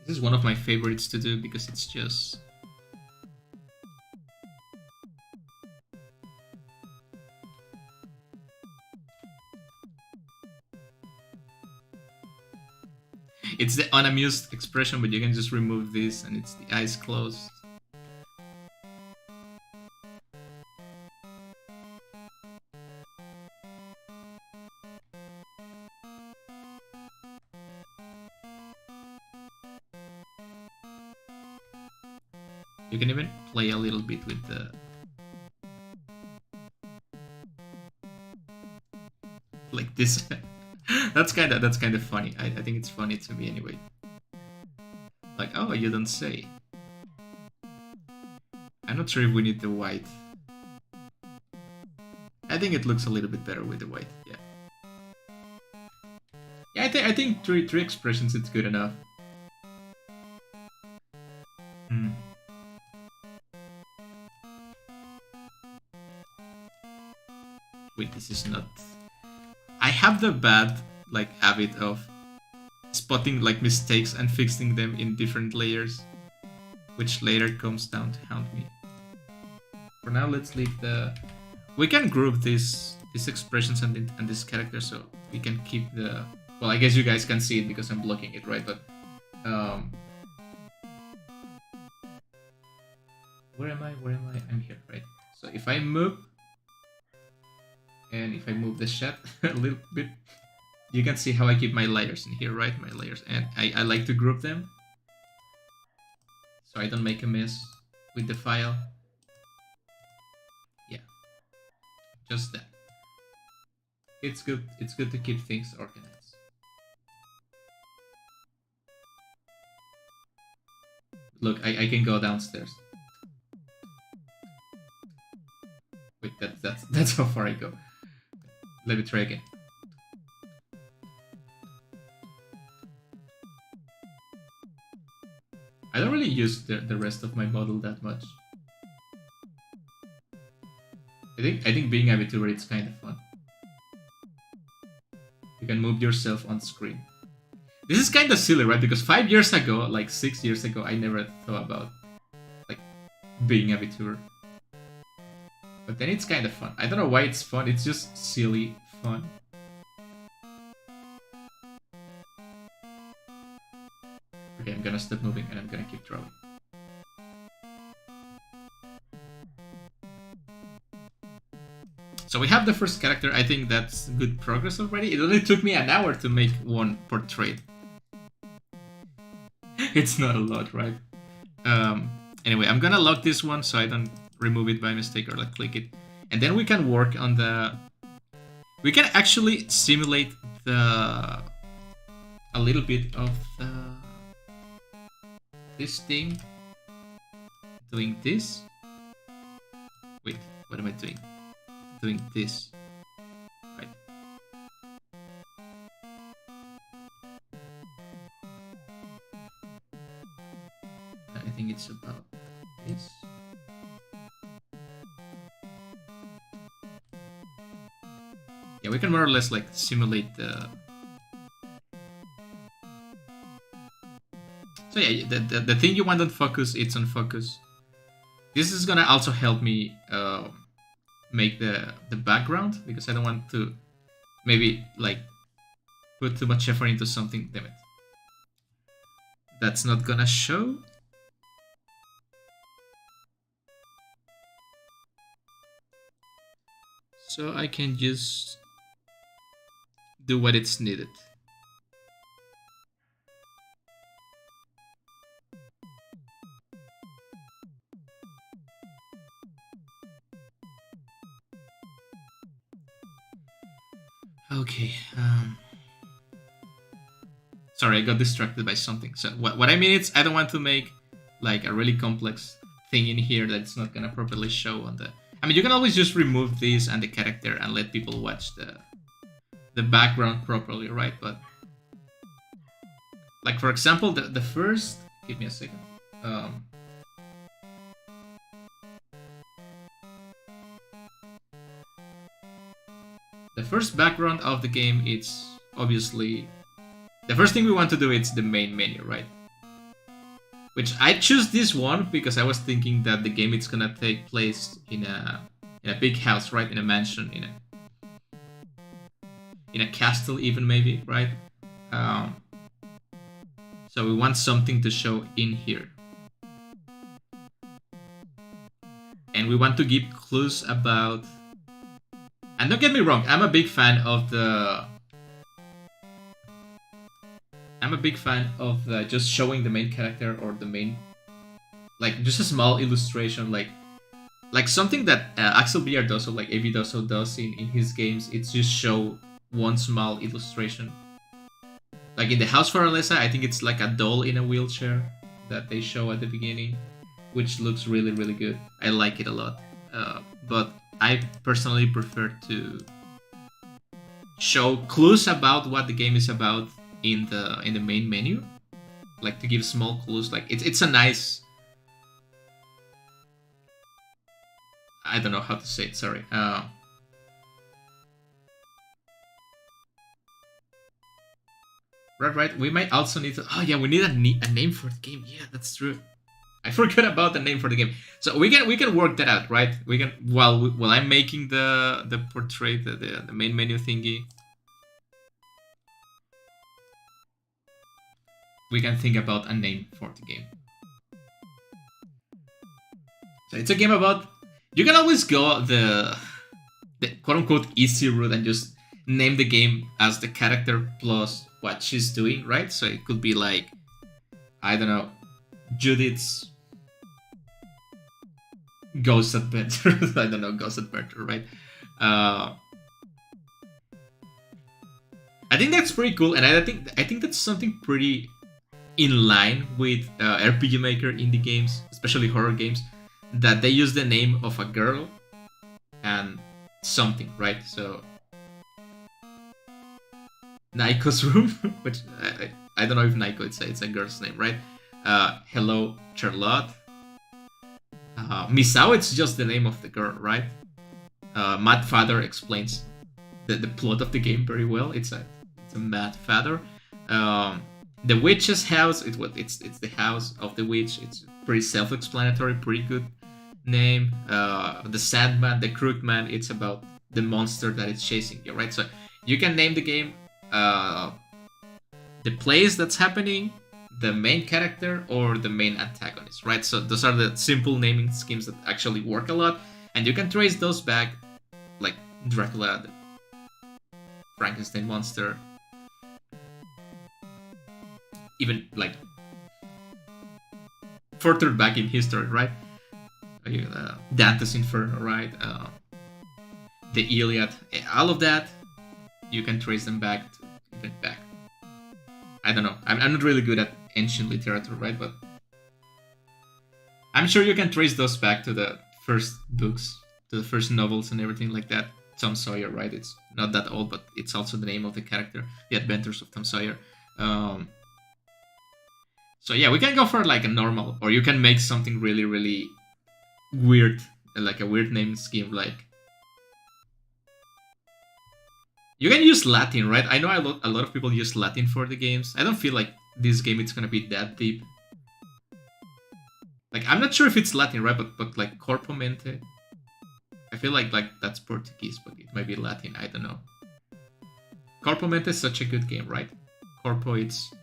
This is one of my favorites to do because it's just... It's the unamused expression, but you can just remove this and it's the eyes closed. You can even play a little bit with the... like this. That's kind of funny. I think it's funny to me anyway. Like, oh, you don't say. I'm not sure if we need the white. I think it looks a little bit better with the white. Yeah. Yeah, I think three expressions it's good enough. Wait, this is not... I have the bad like habit of spotting like mistakes and fixing them in different layers, which later comes down to haunt me. For now, let's leave the... We can group these expressions and this character, so we can keep the... Well, I guess you guys can see it because I'm blocking it, right? But where am I? I'm here, right? So if I move, and if I move the chat a little bit, you can see how I keep my layers in here, right? My layers. And I like to group them so I don't make a mess with the file. Yeah. Just that. It's good to keep things organized. Look, I can go downstairs. Wait, that's how far I go. Let me try again. I don't really use the rest of my model that much. I think being a Vtuber, it's kind of fun. You can move yourself on screen. This is kind of silly, right? Because 5 years ago, like 6 years ago, I never thought about like being a Vtuber. But then it's kind of fun. I don't know why it's fun. It's just silly fun. Okay, I'm gonna stop moving and I'm gonna keep drawing. So we have the first character. I think that's good progress already. It only took me an hour to make one portrait. It's not a lot, right? Anyway, I'm gonna lock this one so I don't remove it by mistake or like click it. And then we can work on the... We can actually simulate a little bit of this thing. Doing this. Wait, what am I doing? Doing this. Right. I think it's about this. Yeah, we can more or less like simulate the... So yeah, the thing you want on focus, it's on focus. This is gonna also help me make the background, because I don't want to maybe like put too much effort into something. Damn it. That's not gonna show. So I can just do what it's needed. Okay. Sorry, I got distracted by something. So what I mean is I don't want to make like a really complex thing in here that's not gonna properly show on the. I mean, you can always just remove this and the character and let people watch the background properly, right? But like for example, the first. Give me a second. The first background of the game, it's obviously the first thing we want to do is the main menu, right? Which I choose this one because I was thinking that the game is gonna take place in a big house, right? In a mansion, in a castle, even maybe, right? So we want something to show in here, and we want to give clues about. And don't get me wrong, I'm a big fan of just showing the main character or the main, like just a small illustration, like something that Axel Villardoso, like Avidoso does in his games. It's just show one small illustration. Like in the House for Alessa, I think it's like a doll in a wheelchair that they show at the beginning, which looks really, really good. I like it a lot. But I personally prefer to show clues about what the game is about in the main menu, like to give small clues. Like it's a nice. I don't know how to say it. Sorry. Right. We might also need to. Oh yeah, we need a name for the game. Yeah, that's true. I forgot about the name for the game. So we can work that out, right? We can while I'm making the portrait, the main menu thingy. We can think about a name for the game. So it's a game about. You can always go the quote unquote easy route and just name the game as the character plus what she's doing, right? So it could be like, I don't know, Judith's Ghost Adventure. I don't know, Ghost Adventure, right? I think that's pretty cool, and I think that's something pretty in line with RPG Maker indie games, especially horror games, that they use the name of a girl and something, right? So Naiko's room, which I don't know if Naiko it's a girl's name, right? Hello, Charlotte. Misao, it's just the name of the girl, right? Mad Father explains the plot of the game very well. It's a Mad Father. The witch's house, it's the house of the witch. It's pretty self-explanatory, pretty good name. The Sandman, the Crookman, it's about the monster that is chasing you, right? So you can name the game the place that's happening, the main character, or the main antagonist, right? So those are the simple naming schemes that actually work a lot, and you can trace those back, like Dracula, the Frankenstein monster, even like further back in history, right? Dante's Inferno, right? The Iliad, all of that, you can trace them back to even back. I don't know. I'm not really good at ancient literature, right? But I'm sure you can trace those back to the first books, to the first novels and everything like that. Tom Sawyer, right? It's not that old, but it's also the name of the character, The Adventures of Tom Sawyer. So yeah, we can go for like a normal, or you can make something really, really weird, like a weird name scheme, like. You can use Latin, right? I know a lot of people use Latin for the games. I don't feel like this game is gonna be that deep. Like, I'm not sure if it's Latin, right? But like Corpo Mente, I feel like that's Portuguese, but it might be Latin. I don't know. Corpo Mente is such a good game, right? Corpo, it's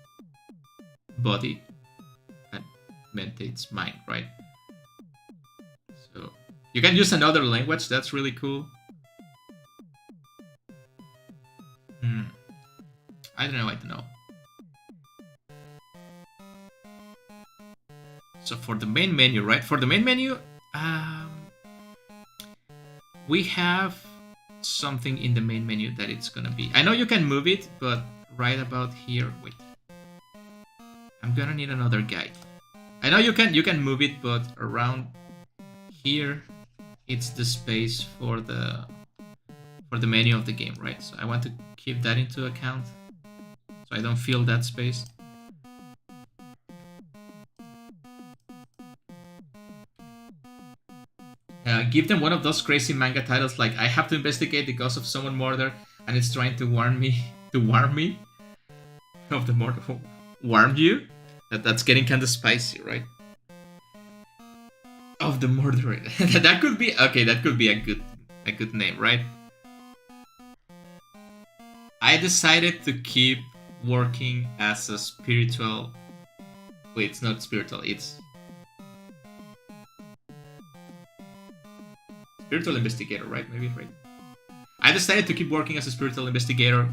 body, and Mente, it's mind, right? So you can use another language. That's really cool. I don't know. So for the main menu, right? For the main menu, we have something in the main menu that it's gonna be. I know you can move it, but right about here, wait. I'm gonna need another guide. I know you can move it, but around here, it's the space for the menu of the game, right? So I want to keep that into account, so I don't feel that space. Give them one of those crazy manga titles like I have to investigate the ghost of someone murder and it's trying to warn me of the murder. Warn you? That's getting kind of spicy, right? Of the murderer. That could be okay. That could be a good name, right? I decided to keep working as a spiritual. Wait, it's not spiritual. It's spiritual investigator, right? Maybe, right? I decided to keep working as a spiritual investigator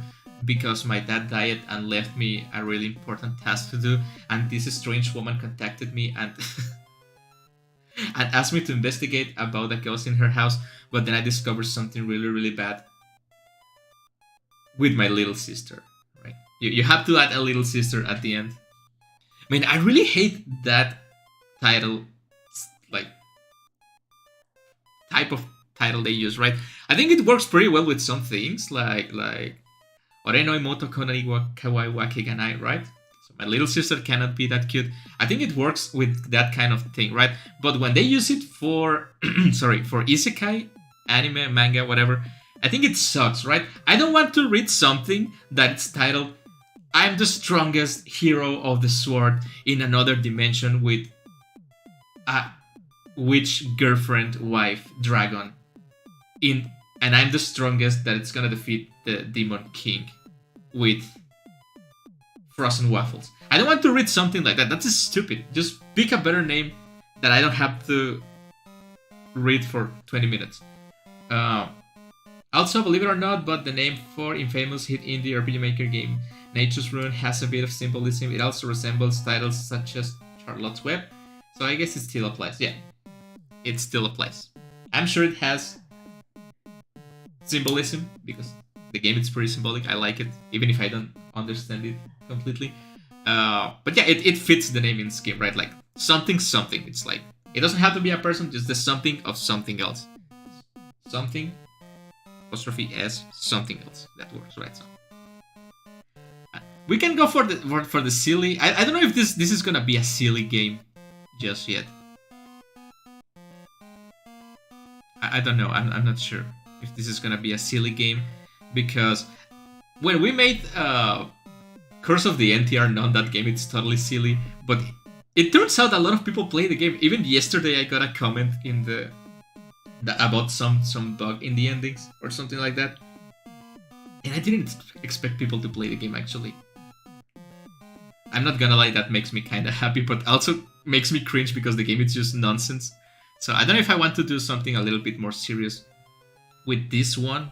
because my dad died and left me a really important task to do, and this strange woman contacted me and and asked me to investigate about a ghost in her house, but then I discovered something really, really bad with my little sister, right? You have to add a little sister at the end. I mean, I really hate that title, like, type of title they use, right? I think it works pretty well with some things, like Ore no imoto konani wa kawaii wa keganai, right? So my little sister cannot be that cute. I think it works with that kind of thing, right? But when they use it for, for isekai, anime, manga, whatever, I think it sucks, right? I don't want to read something that's titled, I'm the strongest hero of the sword in another dimension with a witch girlfriend, wife, dragon. And I'm the strongest that it's gonna defeat the demon king with frozen waffles. I don't want to read something like that. That's stupid. Just pick a better name that I don't have to read for 20 minutes. Also, believe it or not, but the name for infamous hit indie RPG Maker game Nature's Ruin has a bit of symbolism. It also resembles titles such as Charlotte's Web. So I guess it still applies. Yeah, it still applies. I'm sure it has symbolism because the game is pretty symbolic. I like it, even if I don't understand it completely. But yeah, it fits the naming scheme, right? Like something. It's like it doesn't have to be a person, just the something of something else. Something apostrophe s something else. That works, right? So we can go for the silly. I don't know if this is gonna be a silly game just yet. I don't know. I'm not sure if this is gonna be a silly game because when we made Curse of the NTR non that game, it's totally silly. But it turns out a lot of people play the game. Even yesterday, I got a comment in the about some bug in the endings or something like that, and I didn't expect people to play the game. Actually, I'm not gonna lie, that makes me kind of happy, but also makes me cringe because the game is just nonsense. So I don't know if I want to do something a little bit more serious with this one.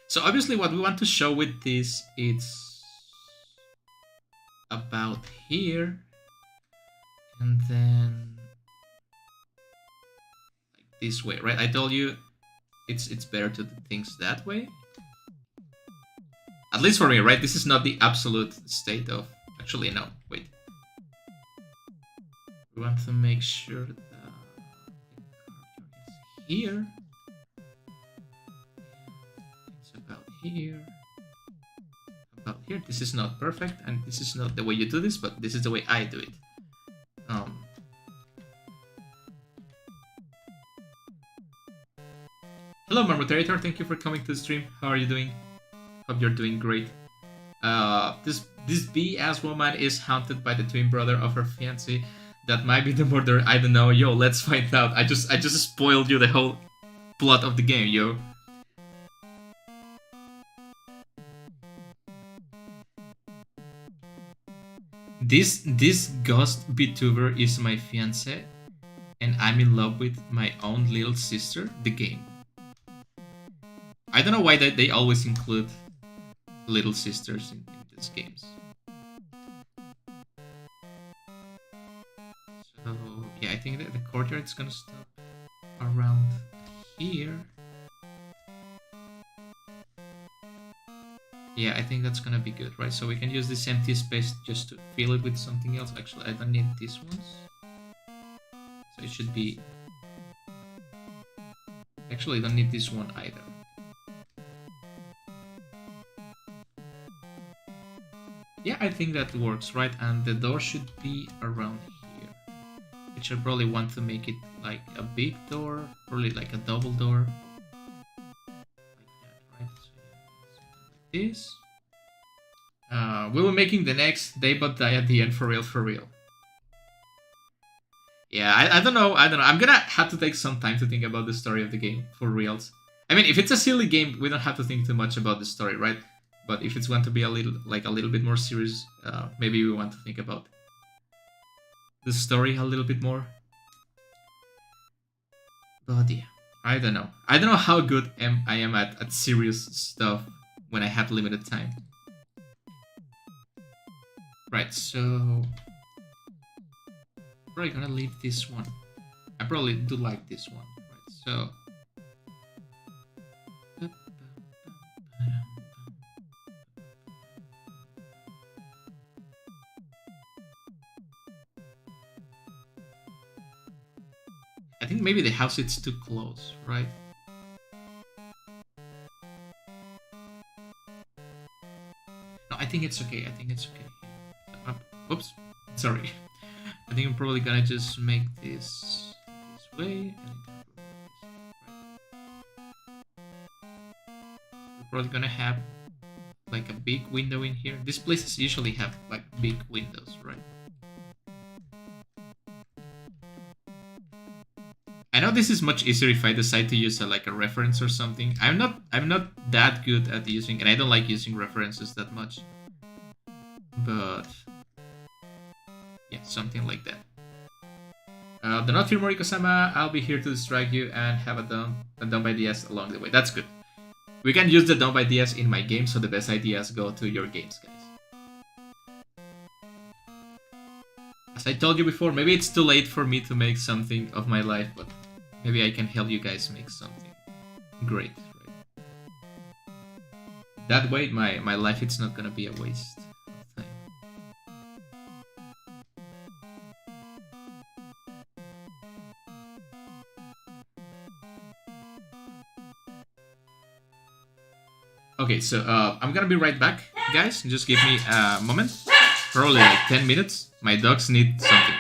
So obviously what we want to show with this is about here, and then like this way, right? I told you it's better to do things that way. At least for me, right? This is not the absolute state of... Actually, no, wait. We want to make sure that the card is here. It's about here. About here. This is not perfect, and this is not the way you do this, but this is the way I do it. Hello, Marmoterator. Thank you for coming to the stream. How are you doing? Hope you're doing great. This BS woman is haunted by the twin brother of her fiancé. That might be the murderer. I don't know. Yo, let's find out. I just spoiled you the whole plot of the game, yo. This ghost Vtuber is my fiancé, and I'm in love with my own little sister. The game. I don't know why they always include little sisters in these games. Yeah, I think that the courtyard's gonna stop around here. Yeah, I think that's gonna be good, right? So we can use this empty space just to fill it with something else. Actually, I don't need these ones. So it should be... Actually, I don't need this one either. Yeah, I think that works, right? And the door should be around here. Which I probably want to make it like a big door, probably like a double door. Like that, right? So like this. We will be making the next Day But Die at the end for real, for real. Yeah, I don't know. I'm gonna have to take some time to think about the story of the game for reals. I mean, if it's a silly game, we don't have to think too much about the story, right? But if it's going to be a little bit more serious, maybe we want to think about the story a little bit more. But yeah, I don't know. I don't know how good I am at serious stuff when I have limited time. Right, so probably gonna leave this one. I probably do like this one, right? So I think maybe the house is too close, right? No, I think it's okay. I think it's okay. Oops, sorry. I think I'm probably gonna just make this way. We're probably gonna have like a big window in here. These places usually have like big windows, right? I know this is much easier if I decide to use like a reference or something. I'm not that good at using, and I don't like using references that much. But yeah, something like that. Do not fear Moriko-sama. I'll be here to distract you and have a done by DS along the way. That's good. We can use the done by DS in my game, so the best ideas go to your games, guys. As I told you before, maybe it's too late for me to make something of my life, but maybe I can help you guys make something great, right? That way, my life it's not gonna be a waste of time. Okay, so I'm gonna be right back, guys. Just give me a moment. Probably like 10 minutes. My dogs need something.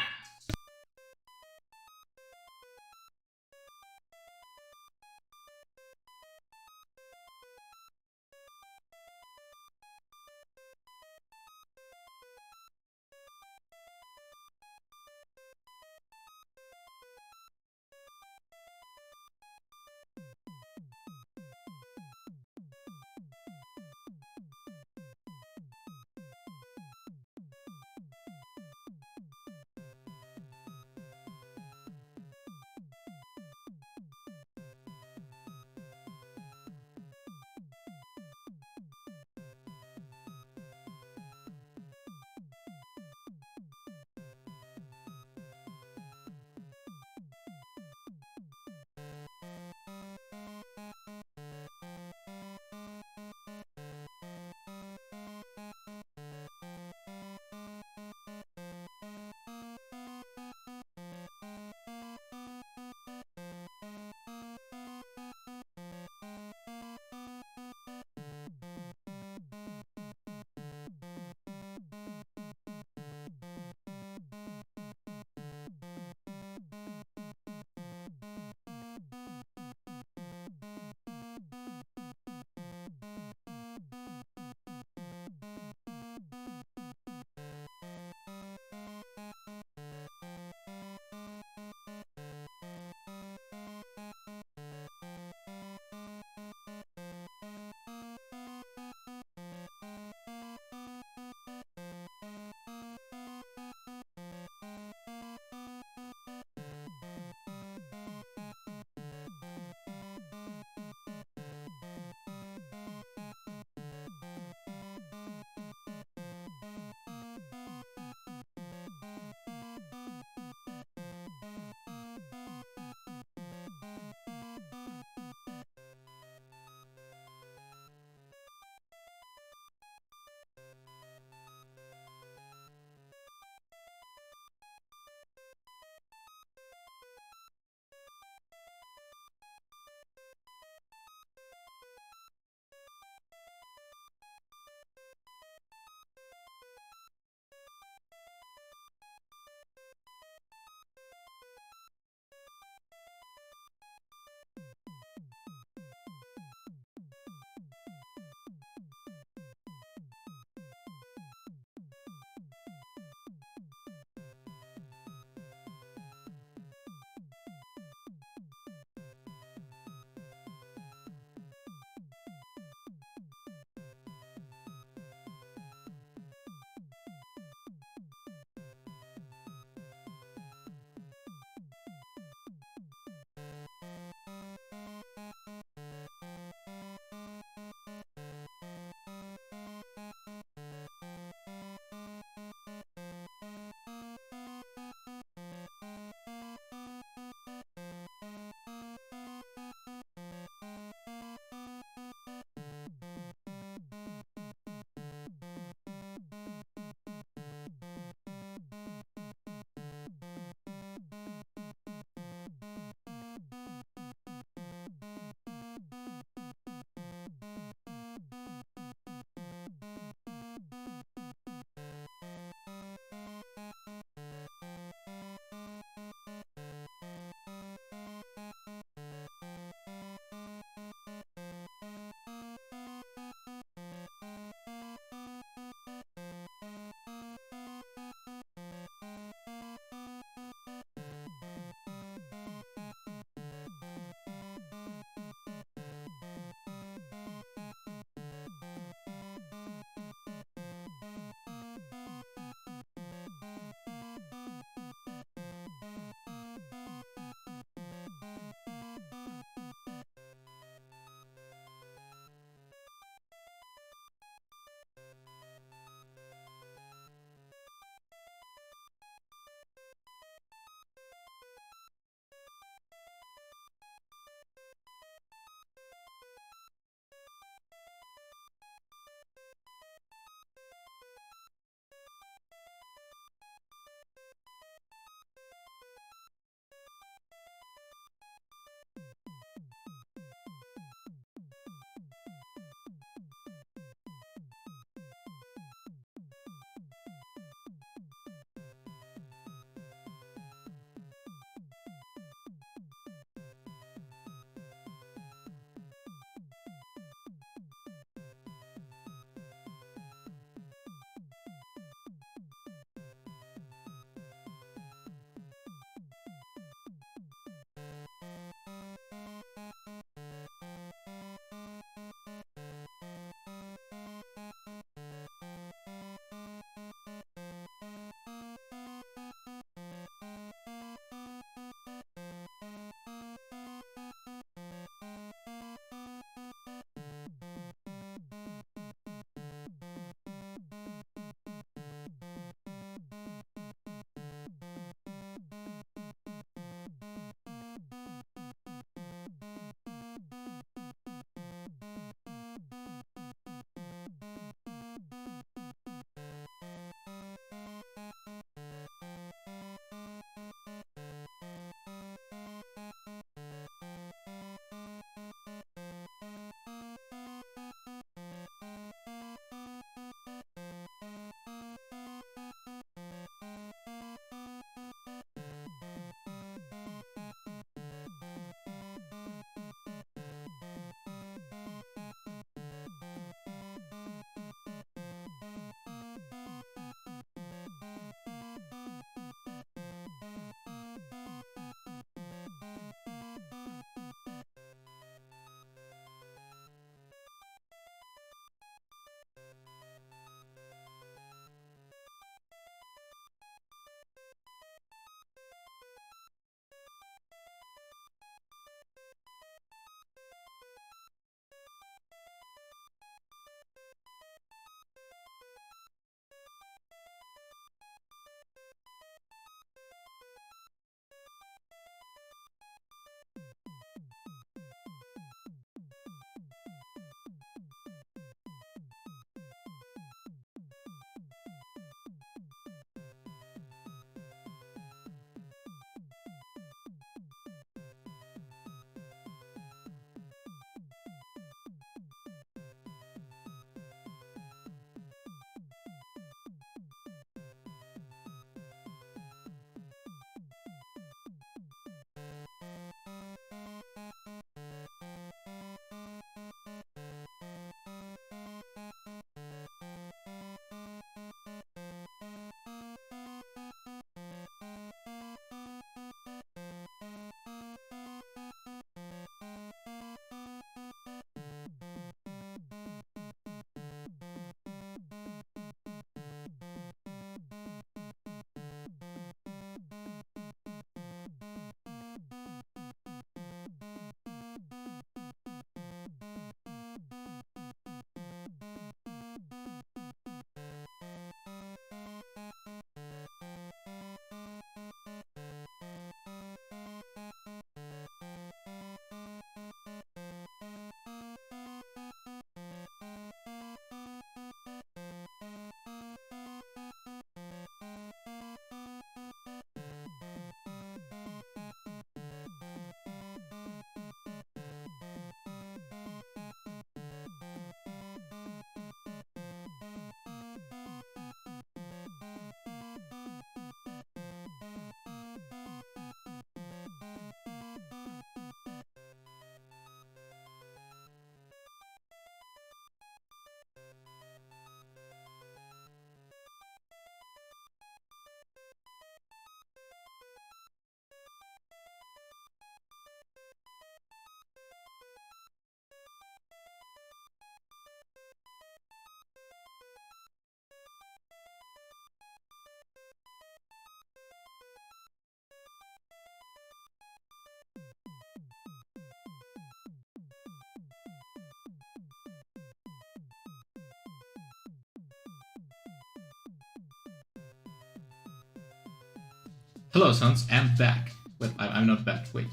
Hello, sons. I'm back. Well, I'm not back. Wait.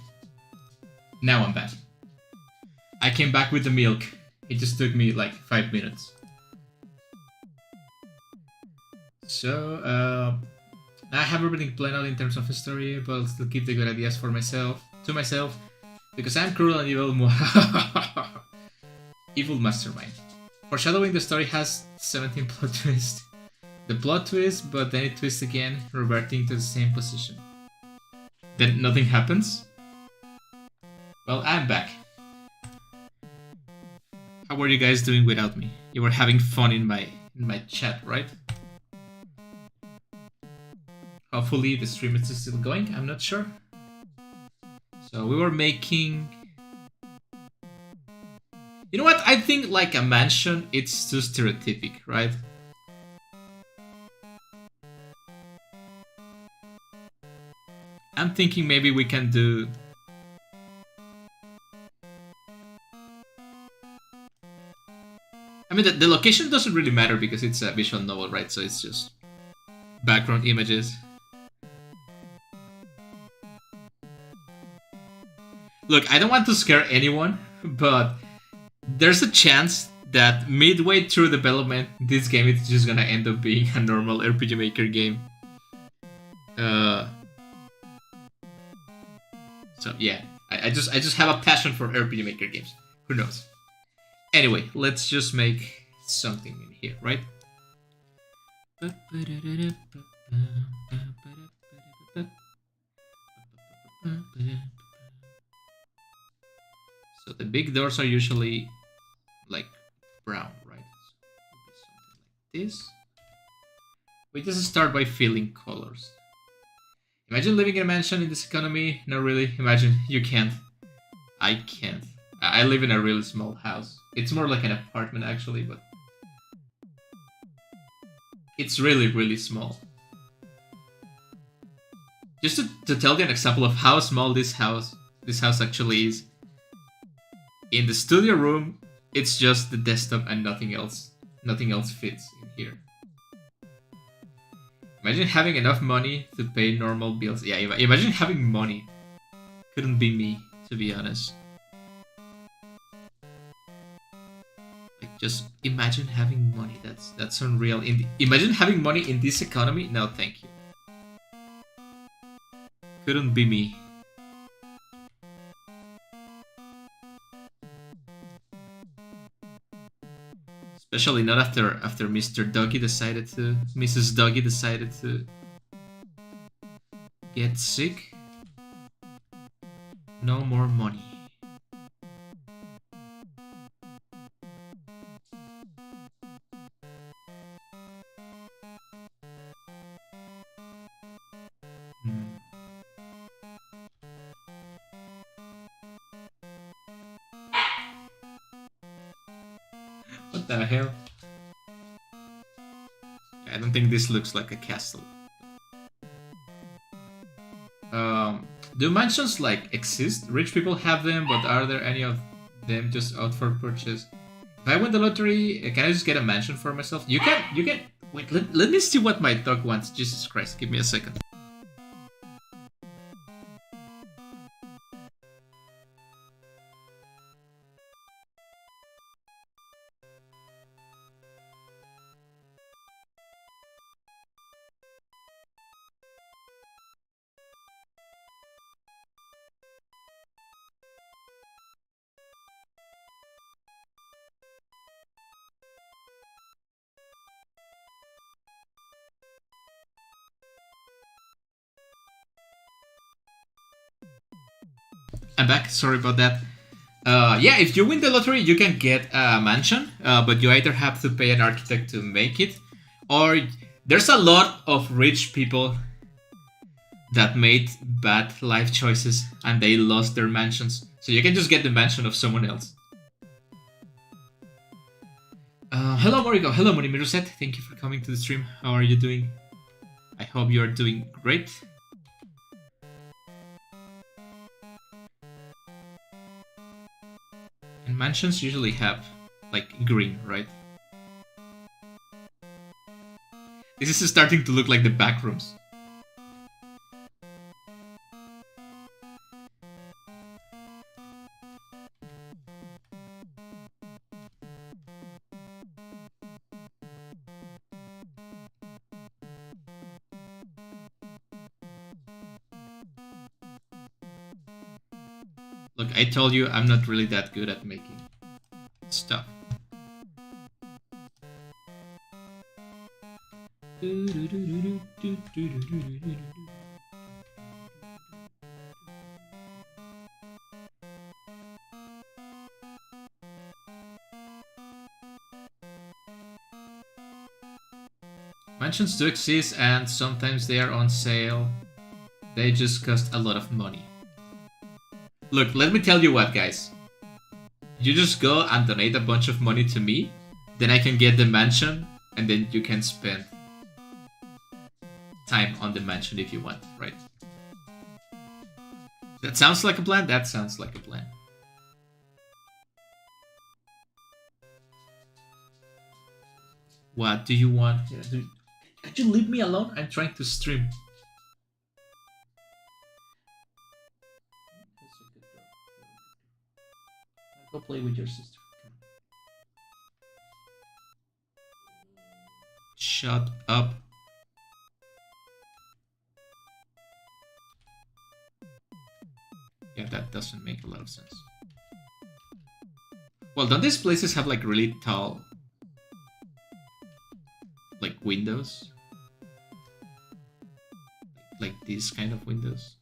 Now I'm back. I came back with the milk. It just took me like 5 minutes. So, I have everything planned out in terms of a story, but I'll still keep the good ideas for myself, because I'm cruel and evil. Evil mastermind. Foreshadowing, the story has 17 plot twists. The plot twist, but then it twists again, reverting to the same position. Then nothing happens? Well, I'm back. How were you guys doing without me? You were having fun in my chat, right? Hopefully the stream is still going, I'm not sure. So we were making... You know what? I think like a mansion, it's too stereotypic, right? I'm thinking maybe we can do... I mean, the location doesn't really matter because it's a visual novel, right? So it's just background images. Look, I don't want to scare anyone, but there's a chance that midway through development, this game is just gonna end up being a normal RPG Maker game. So yeah, I just have a passion for RPG Maker games. Who knows? Anyway, let's just make something in here, right? So the big doors are usually like brown, right? So something like this. We just start by filling colors. Imagine living in a mansion in this economy. Not really. Imagine. You can't. I can't. I live in a really small house. It's more like an apartment actually, but it's really, really small. Just to tell you an example of how small this house actually is. In the studio room, it's just the desktop and nothing else. Nothing else fits in here. Imagine having enough money to pay normal bills. Yeah, imagine having money. Couldn't be me, to be honest. Like, just imagine having money. That's unreal. Imagine having money in this economy. No, thank you. Couldn't be me. Especially not after Mr. Doggy decided to... Mrs. Doggy decided to... get sick. No more money. What the hell? I don't think this looks like a castle. Do mansions like exist? Rich people have them, but are there any of them just out for purchase? If I win the lottery, can I just get a mansion for myself? You can. Wait, let me see what my dog wants. Jesus Christ, give me a second. I'm back, sorry about that. Yeah, if you win the lottery, you can get a mansion, but you either have to pay an architect to make it, or there's a lot of rich people that made bad life choices and they lost their mansions. So you can just get the mansion of someone else. Hello Moriko, hello Monimiruset, thank you for coming to the stream. How are you doing? I hope you are doing great. And mansions usually have, like, green, right? This is starting to look like the back rooms. Look, I told you I'm not really that good at making stuff. Mansions do exist and sometimes they are on sale. They just cost a lot of money. Look, let me tell you what, guys. You just go and donate a bunch of money to me, then I can get the mansion, and then you can spend time on the mansion if you want, right? That sounds like a plan? That sounds like a plan. What do you want? Could you leave me alone? I'm trying to stream. Go play with your sister. Shut up. Yeah, that doesn't make a lot of sense. Well, don't these places have like really tall like windows? Like these kind of windows?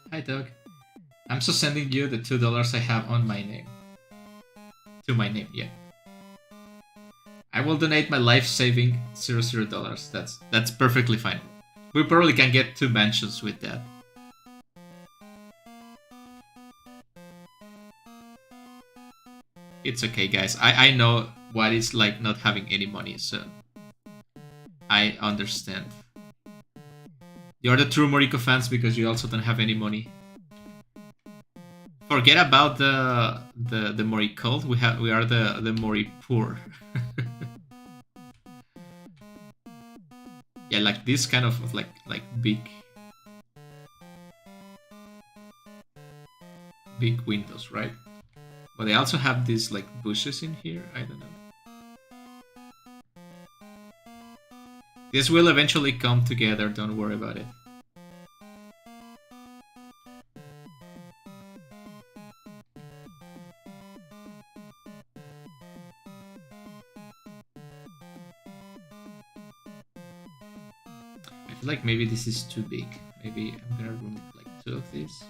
Hi, Doug. I'm so sending you the $2 I have on my name. To my name, yeah. I will donate my life-saving $00. That's perfectly fine. We probably can get 2 mansions with that. It's okay, guys. I know what it's like not having any money, so I understand. You're the true Moriko fans because you also don't have any money. Forget about the Mori cult. We are the Mori poor. Yeah, like this kind of like big windows, right? But they also have these like bushes in here. I don't know. This will eventually come together. Don't worry about it. I feel like maybe this is too big. Maybe I'm gonna remove like 2 of these.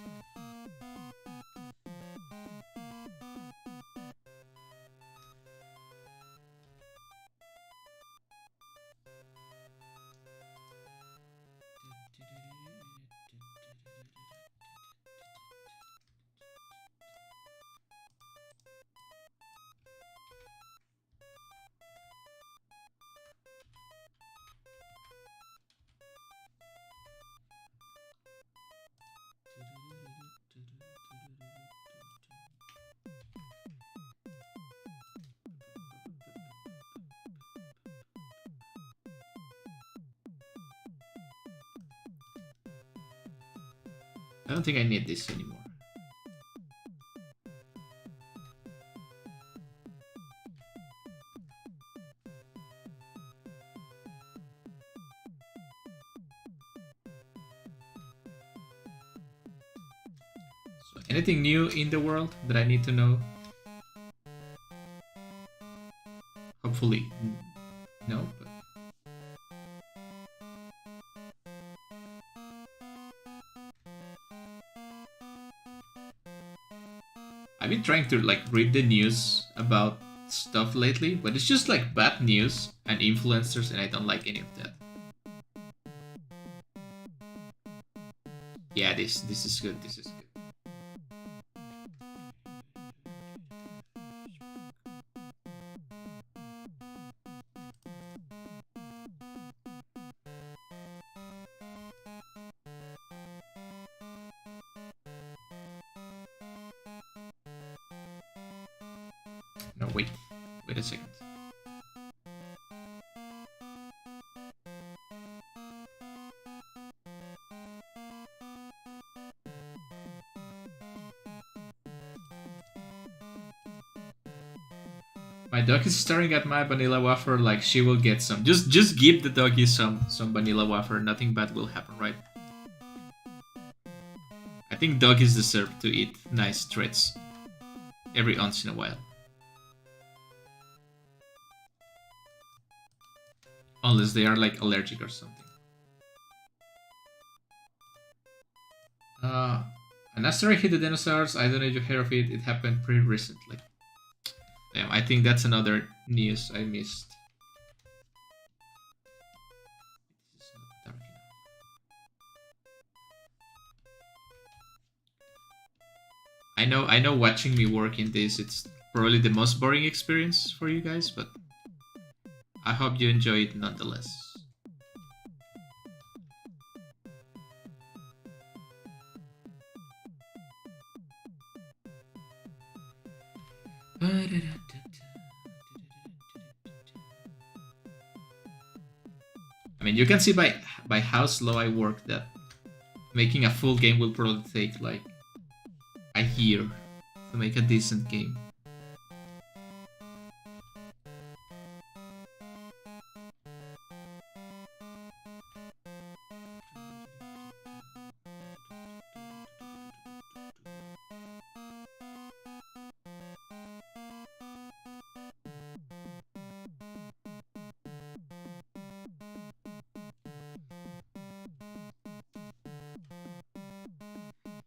I don't think I need this anymore. So, anything new in the world that I need to know? Hopefully, no. But I've been trying to like read the news about stuff lately, but it's just like bad news and influencers, and I don't like any of that. Yeah, this is good. This is good. No, wait a second. My dog is staring at my vanilla wafer like she will get some. Just give the doggy some vanilla wafer. Nothing bad will happen, right? I think doggies deserve to eat nice treats every once in a while. Unless they are like allergic or something. An asteroid hit the dinosaurs. I don't know if you heard of it. It happened pretty recently. Damn, I think that's another news I missed. I know watching me work in this, it's probably the most boring experience for you guys, but I hope you enjoy it nonetheless. I mean, you can see by how slow I work that making a full game will probably take like a year to make a decent game.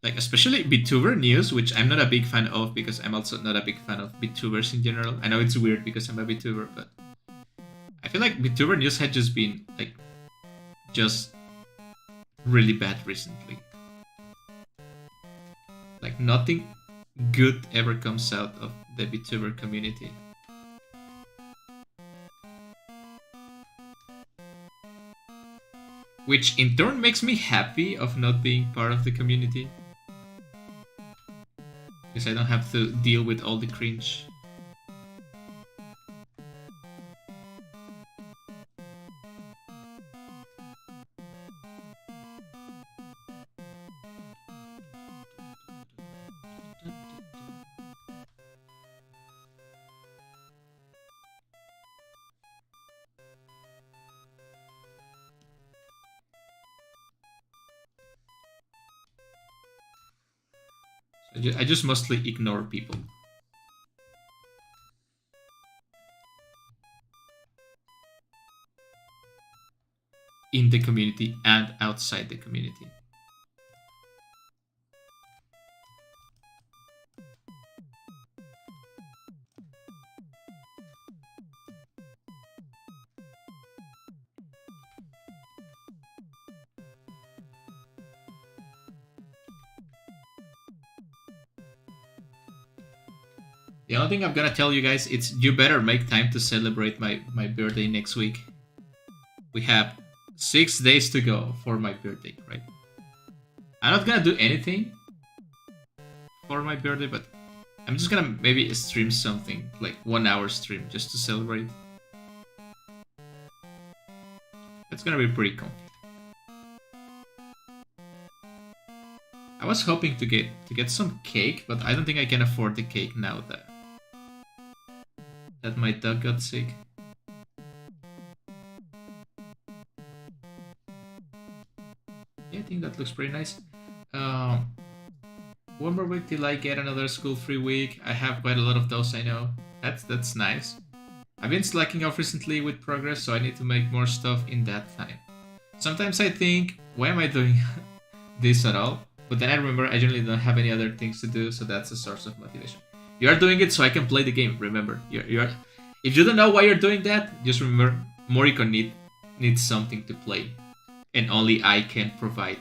Like especially Vtuber news, which I'm not a big fan of because I'm also not a big fan of Vtubers in general. I know it's weird because I'm a Vtuber, but I feel like Vtuber news had just been like just really bad recently. Like nothing good ever comes out of the Vtuber community. Which in turn makes me happy of not being part of the community. Because I don't have to deal with all the cringe. I just mostly ignore people. In the community and outside the community. The only thing I'm gonna tell you guys, it's you better make time to celebrate my birthday next week. We have 6 days to go for my birthday, right? I'm not gonna do anything for my birthday, but I'm just gonna maybe stream something, like 1 hour stream, just to celebrate. It's gonna be pretty cool. I was hoping to get some cake, but I don't think I can afford the cake now that my dog got sick. Yeah, I think that looks pretty nice. One more week till I get another school-free week. I have quite a lot of those, I know. That's nice. I've been slacking off recently with progress, so I need to make more stuff in that time. Sometimes I think, why am I doing this at all? But then I remember I generally don't have any other things to do, so that's a source of motivation. You are doing it so I can play the game, remember. You're if you don't know why you're doing that, just remember Moriko needs something to play. And only I can provide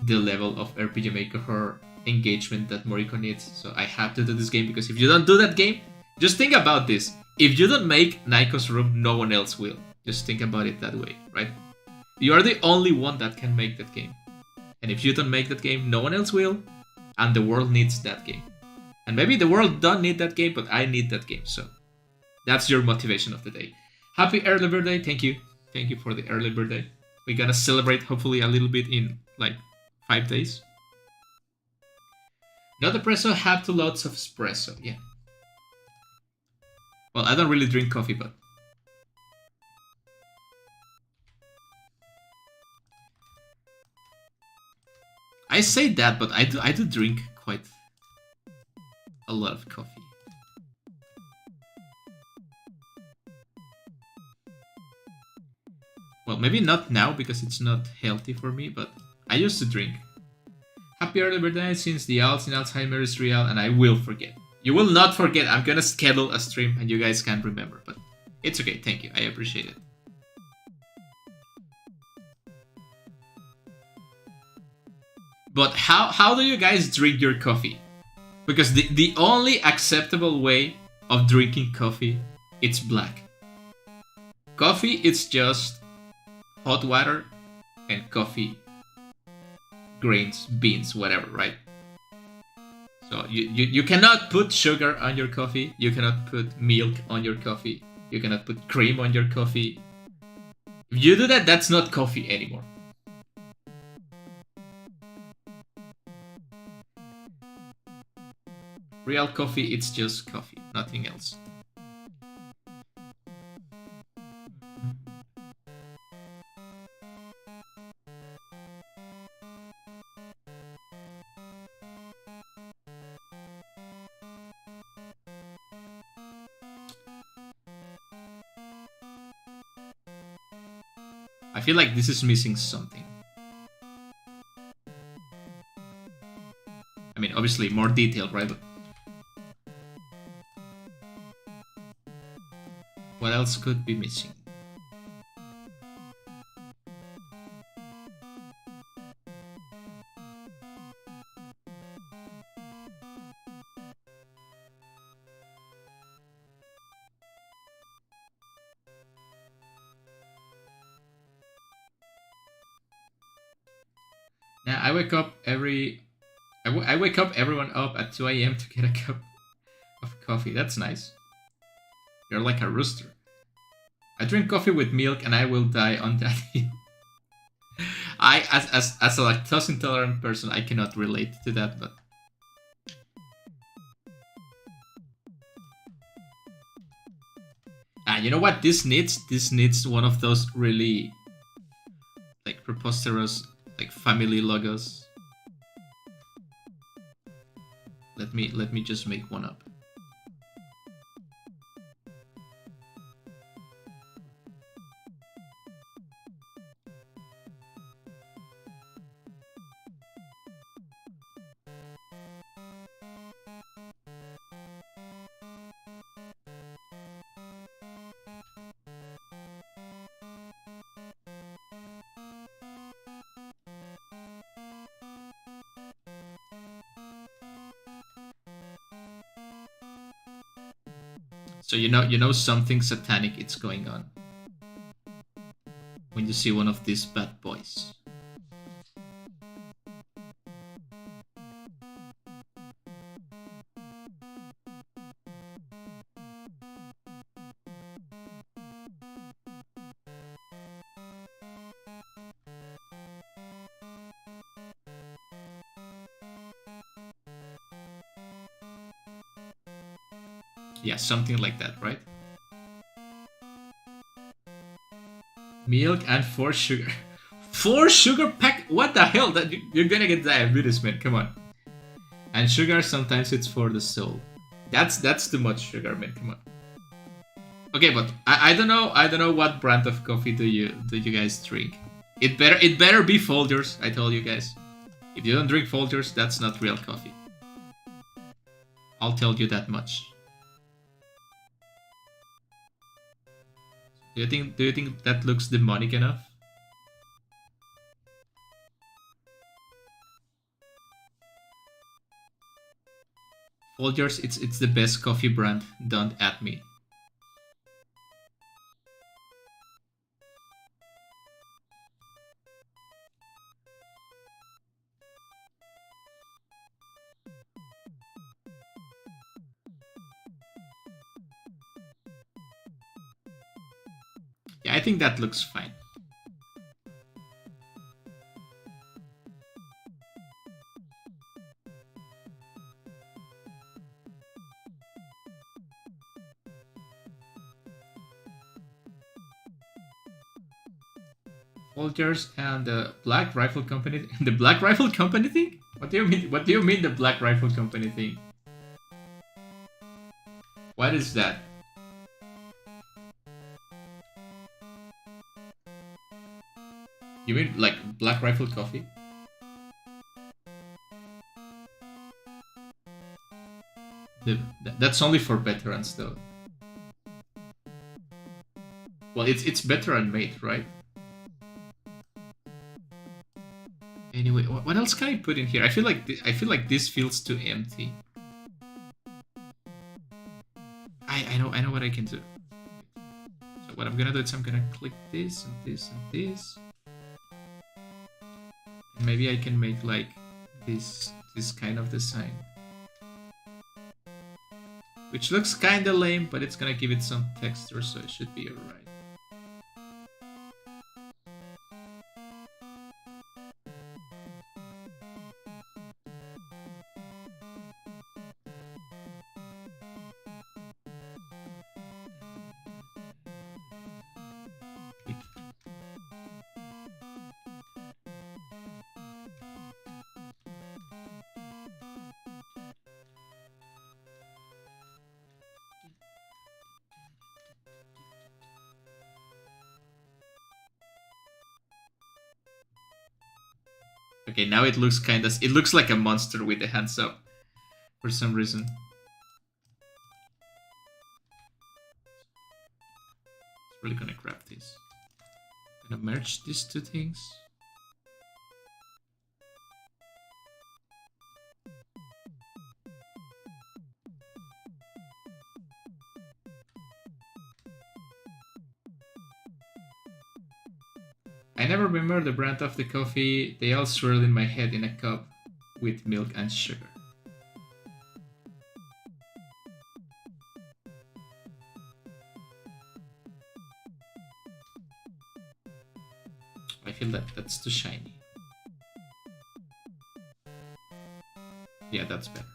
the level of RPG Maker her engagement that Moriko needs. So I have to do this game because if you don't do that game, just think about this. If you don't make Naiko's room, no one else will. Just think about it that way, right? You are the only one that can make that game. And if you don't make that game, no one else will. And the world needs that game. And maybe the world don't need that game, but I need that game. So that's your motivation of the day. Happy early birthday. Thank you. Thank you for the early birthday. We're gonna celebrate hopefully a little bit in like 5 days. Not espresso, have 2 lots of espresso. Yeah. Well, I don't really drink coffee, but I say that, but I do drink quite a lot of coffee. Well, maybe not now because it's not healthy for me, but I used to drink. Happy early birthday since the odds in Alzheimer's is real and I will forget. You will not forget. I'm gonna schedule a stream and you guys can't remember, but it's okay. Thank you. I appreciate it. But how do you guys drink your coffee? Because the only acceptable way of drinking coffee, it's black. Coffee, it's just hot water and coffee grains, beans, whatever, right? So you cannot put sugar on your coffee. You cannot put milk on your coffee. You cannot put cream on your coffee. If you do that, that's not coffee anymore. Real coffee, it's just coffee, nothing else. I feel like this is missing something. I mean, obviously more detail, right? But what else could be missing? Yeah, I wake up I wake up everyone up at 2 a.m. to get a cup of coffee. That's nice. You're like a rooster. I drink coffee with milk and I will die on that hill. As a lactose intolerant person, I cannot relate to that, but you know what this needs? This needs one of those really like preposterous like family logos. Let me just make one up. So you know something satanic it's going on when you see one of these bad boys. Yeah, something like that, right? Milk and 4 sugar. 4 sugar pack? What the hell? That you're gonna get diabetes, man. Come on. And sugar, sometimes it's for the soul. That's too much sugar, man. Come on. Okay, but I don't know what brand of coffee do you guys drink. It better be Folgers. I told you guys. If you don't drink Folgers, that's not real coffee. I'll tell you that much. Do you think that looks demonic enough? Folgers, it's the best coffee brand. Don't at me. Yeah, I think that looks fine. Folgers and the Black Rifle Company. The Black Rifle Company thing? What do you mean? What do you mean the Black Rifle Company thing? What is that? You mean like Black Rifle Coffee? That's only for veterans though. Well, it's veteran made, right? Anyway, what else can I put in here? I feel like this feels too empty. I know what I can do. So what I'm gonna do is I'm gonna click this and this and this. And maybe I can make like this kind of design. Which looks kinda lame, but it's gonna give it some texture, so it should be alright. Okay, now it looks it looks like a monster with the hands up for some reason. It's really gonna grab this. Gonna merge these two things. I never remember the brand of the coffee. They all swirl in my head in a cup with milk and sugar. I feel that's too shiny. Yeah, that's better.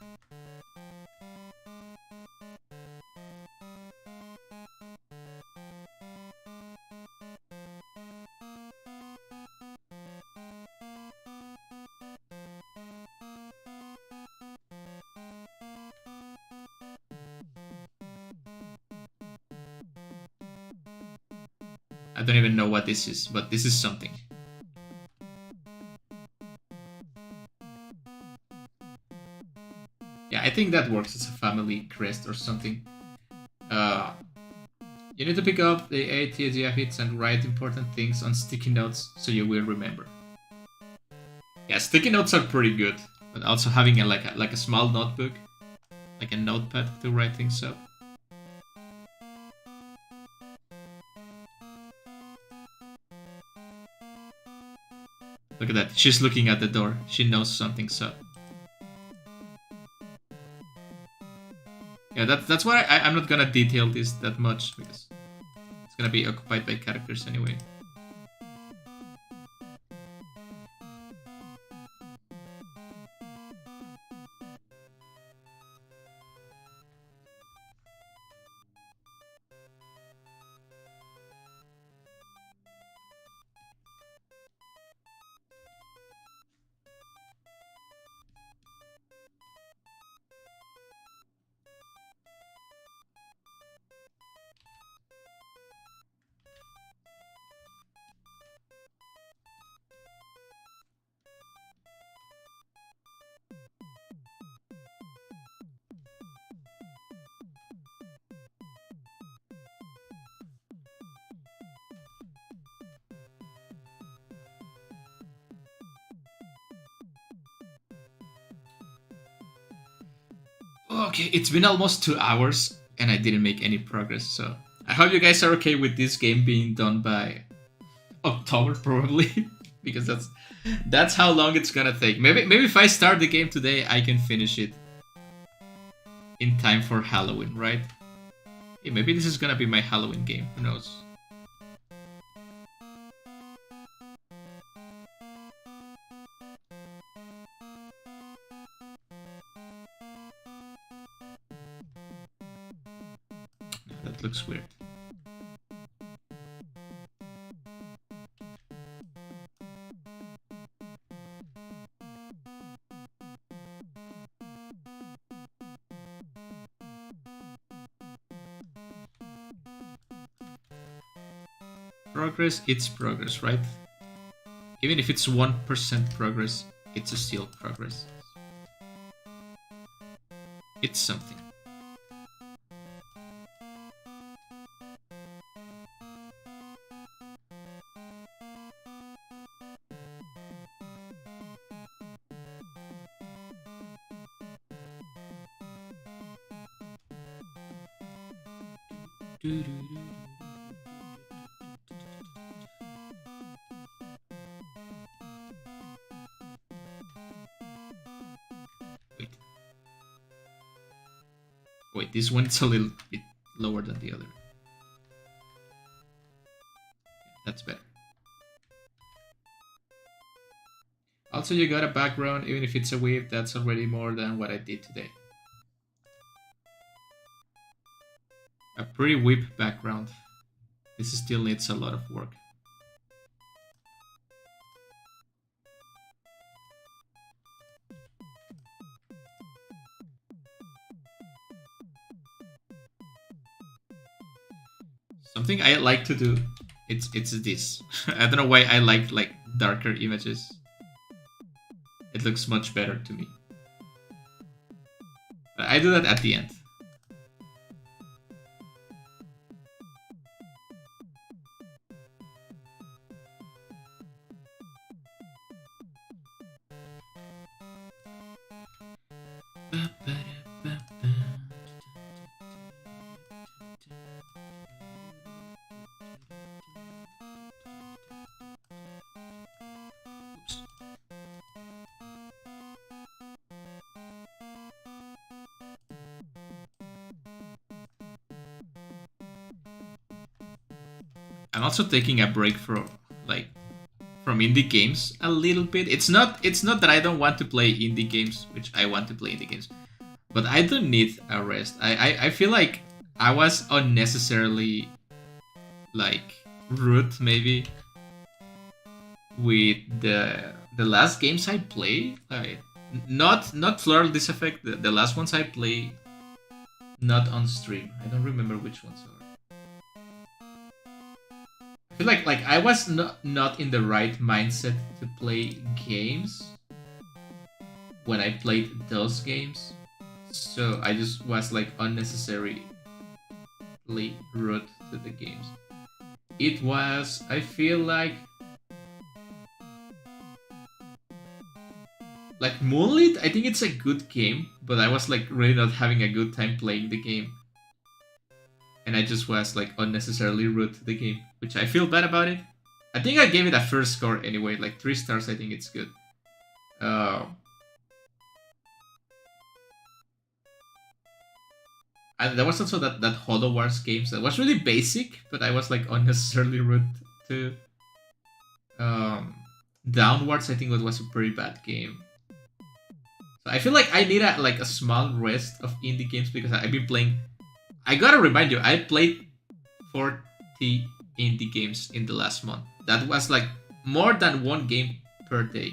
I don't even know what this is, but this is something. Yeah, I think that works as a family crest or something. You need to pick up the ATSG hits and write important things on sticky notes so you will remember. Yeah, sticky notes are pretty good, but also having like a small notebook, like a notepad to write things up. Look at that, she's looking at the door. She knows something's up. Yeah, that's why I'm not gonna detail this that much, because it's gonna be occupied by characters anyway. Okay, it's been almost 2 hours and I didn't make any progress, so I hope you guys are okay with this game being done by October probably, because that's how long it's gonna take. Maybe if I start the game today, I can finish it in time for Halloween, right? Hey, maybe this is gonna be my Halloween game, who knows? That looks weird. Progress, it's progress, right? Even if it's 1% progress, it's still progress. It's something. Wait, this one is a little bit lower than the other. That's better. Also, you got a background, even if it's a whip, that's already more than what I did today. A pretty whip background. This still needs a lot of work. Something I like to do, it's this. I don't know why I like darker images. It looks much better to me. But I do that at the end. I'm also taking a break from indie games a little bit. It's not that I don't want to play indie games, which I want to play indie games, but I don't need a rest. I feel like I was unnecessarily rude maybe with the last games I played. Not Floral This Effect. The last ones I play, not on stream. I don't remember which ones are. I feel like I was not in the right mindset to play games when I played those games, so I just was unnecessarily rude to the games. It was, I feel like Moonlit. I think it's a good game, but I was really not having a good time playing the game. And I just was unnecessarily rude to the game, which I feel bad about it. I think I gave it a first score anyway, 3 stars. I think it's good. And there was also that Hollow Wars games that was really basic, but I was unnecessarily rude to. Downwards, I think it was a pretty bad game. So I feel like I need a small rest of indie games because I've been playing. I gotta remind you, I played 40 indie games in the last month. That was more than one game per day,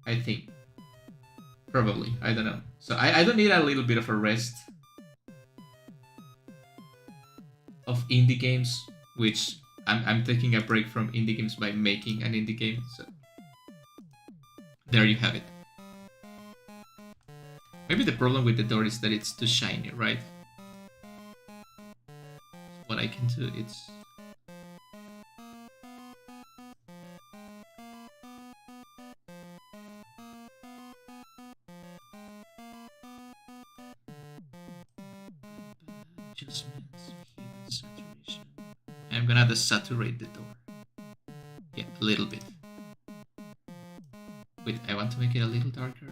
I think. Probably, I don't know. So I don't need a little bit of a rest of indie games, which I'm taking a break from indie games by making an indie game. So there you have it. Maybe the problem with the door is that it's too shiny, right? What I can do, it's adjustments, hue and saturation. I'm gonna desaturate the door. Yeah, a little bit. Wait, I want to make it a little darker.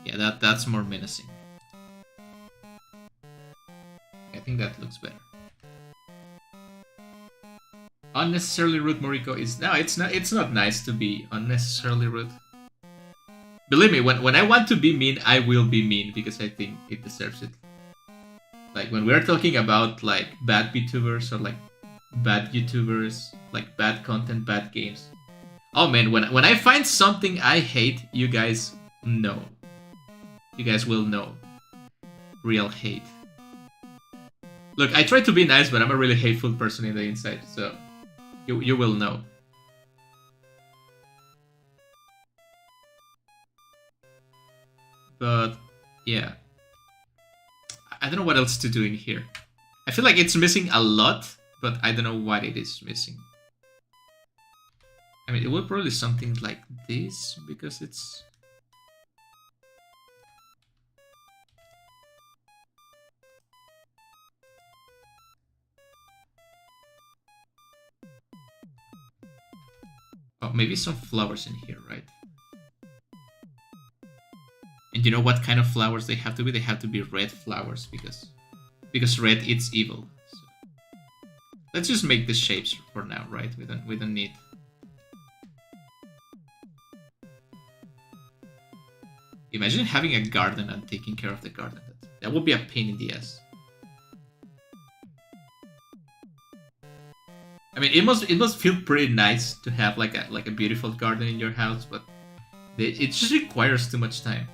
Yeah, that's more menacing. I think that looks better. Unnecessarily rude, Moriko is no. It's not nice to be unnecessarily rude. Believe me, when I want to be mean, I will be mean because I think it deserves it. When we're talking about bad VTubers or bad YouTubers, bad content, bad games. Oh man, when I find something I hate, you guys know. You guys will know. Real hate. Look, I try to be nice, but I'm a really hateful person in the inside, so you will know. But yeah, I don't know what else to do in here. I feel like it's missing a lot, but I don't know what it is missing. I mean, it would probably something like this, because it's... Oh, maybe some flowers in here, right? And you know what kind of flowers they have to be? They have to be red flowers, because red it's evil. So let's just make the shapes for now, right? We don't need... Imagine having a garden and taking care of the garden. That would be a pain in the ass. I mean, it must feel pretty nice to have like a beautiful garden in your house, but it just requires too much time.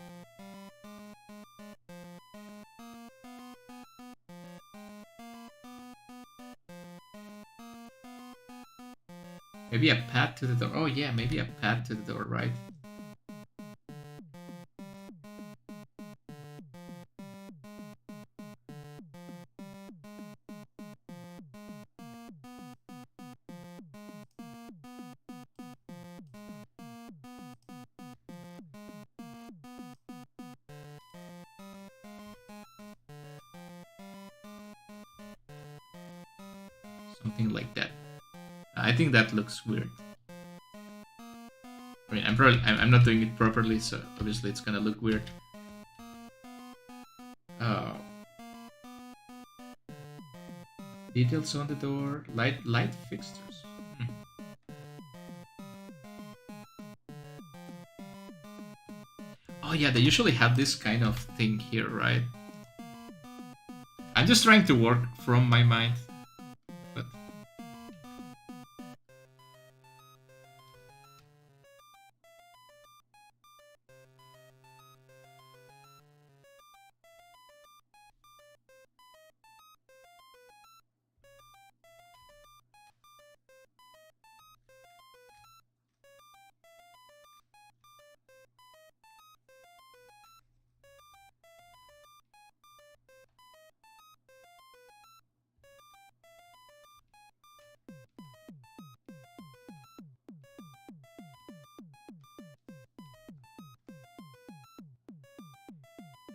Maybe a path to the door. Oh yeah, maybe a path to the door, right? Something like that. I think that looks weird. I mean, I'm not doing it properly, so obviously it's gonna look weird. Oh. Details on the door, light fixtures. Oh yeah, they usually have this kind of thing here, right? I'm just trying to work from my mind. But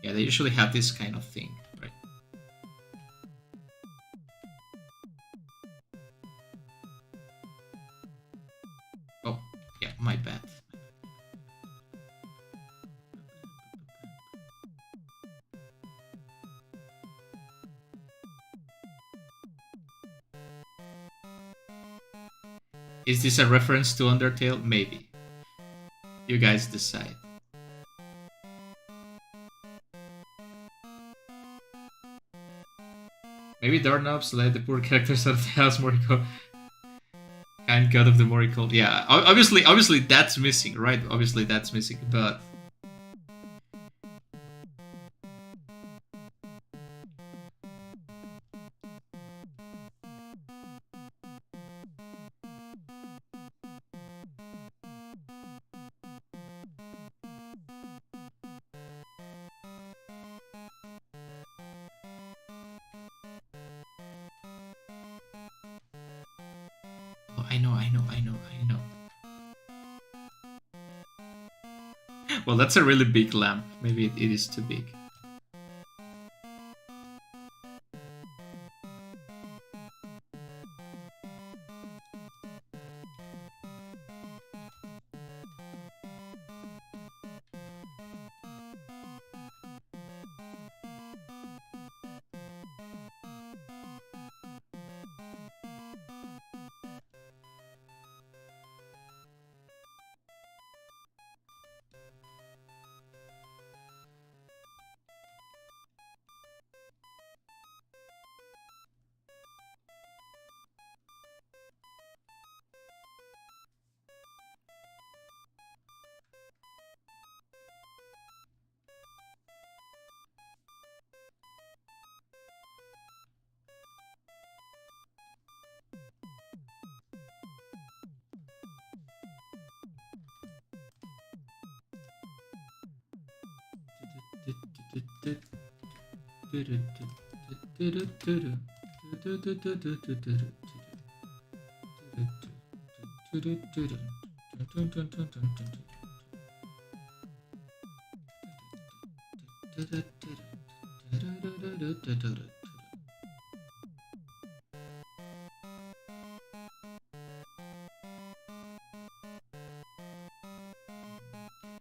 yeah, they usually have this kind of thing, right? Oh, yeah, my bad. Is this a reference to Undertale? Maybe. You guys decide. Maybe doorknobs let the poor characters out of the house, Moriko. Kind god of the Moriko. Yeah, obviously that's missing, right? Obviously that's missing, but... Oh, I know. Well, that's a really big lamp. Maybe it is too big.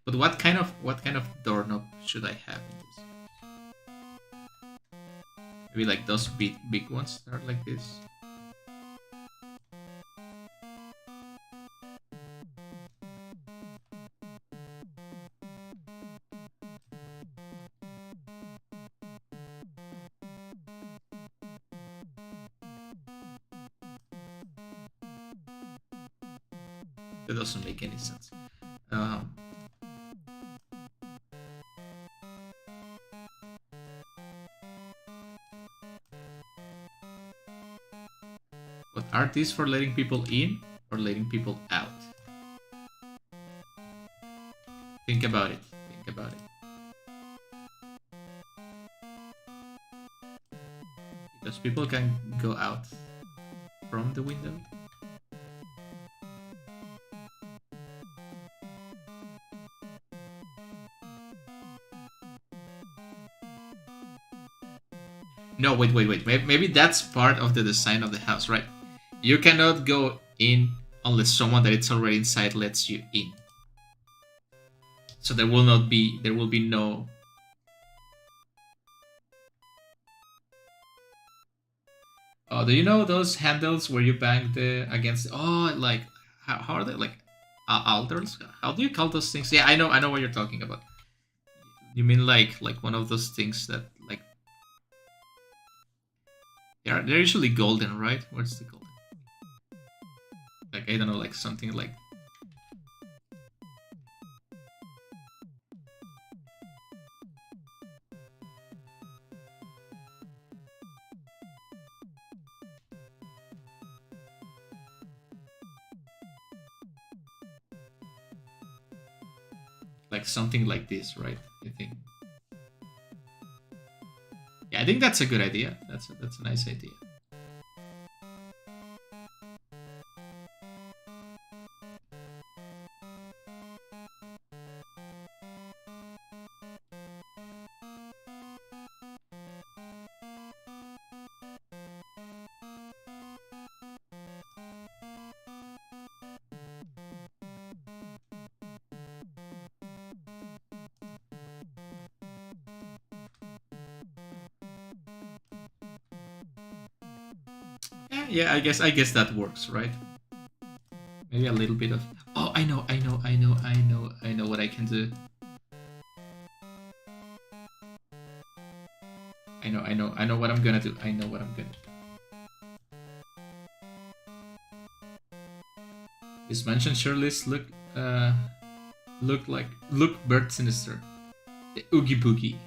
But what kind of doorknob should I have in this? Maybe like those big ones that are like this. That doesn't make any sense. But are these for letting people in or letting people out? Think about it. Think about it. Because people can go out from the window. No, wait. Maybe that's part of the design of the house, right? You cannot go in unless someone that it's already inside lets you in. So there will be no. Oh, do you know those handles where you bang against? Oh, like how are they like altars? How do you call those things? Yeah, I know what you're talking about. You mean like one of those things that like they're usually golden, right? What's the golden? Like I don't know, like something like something like this, right? I think. Yeah, I think that's a good idea. That's a nice idea. Yeah, I guess that works, right? Maybe a little bit of. Oh, I know what I can do. I know what I'm gonna do. I know what I'm gonna do. This mansion surely look bird sinister. The Oogie Boogie.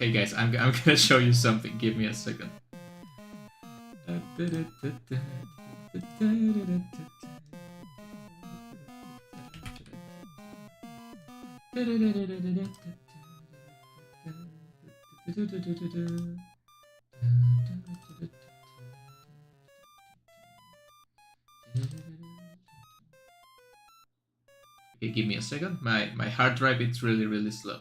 Hey guys, I'm gonna show you something. Give me a second. Okay, give me a second. My hard drive is really slow.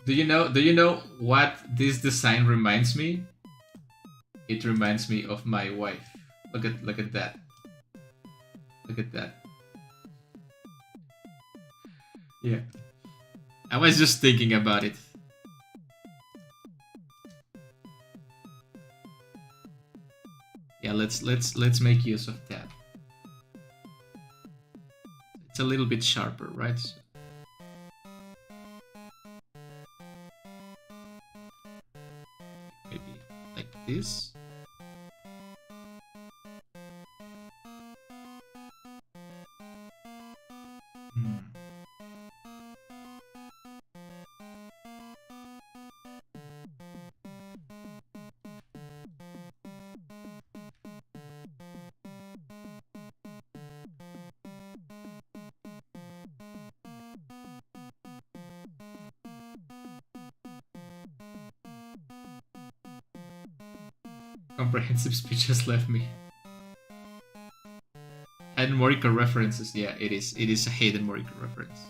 Do you know what this design reminds me? It reminds me of my wife. Look at that. Look at that. Yeah. I was just thinking about it. Yeah, let's make use of that. It's a little bit sharper, right? Maybe like this. comprehensive speech has left me. Hayden Morika references, yeah, it is. It is a Hayden Morika reference.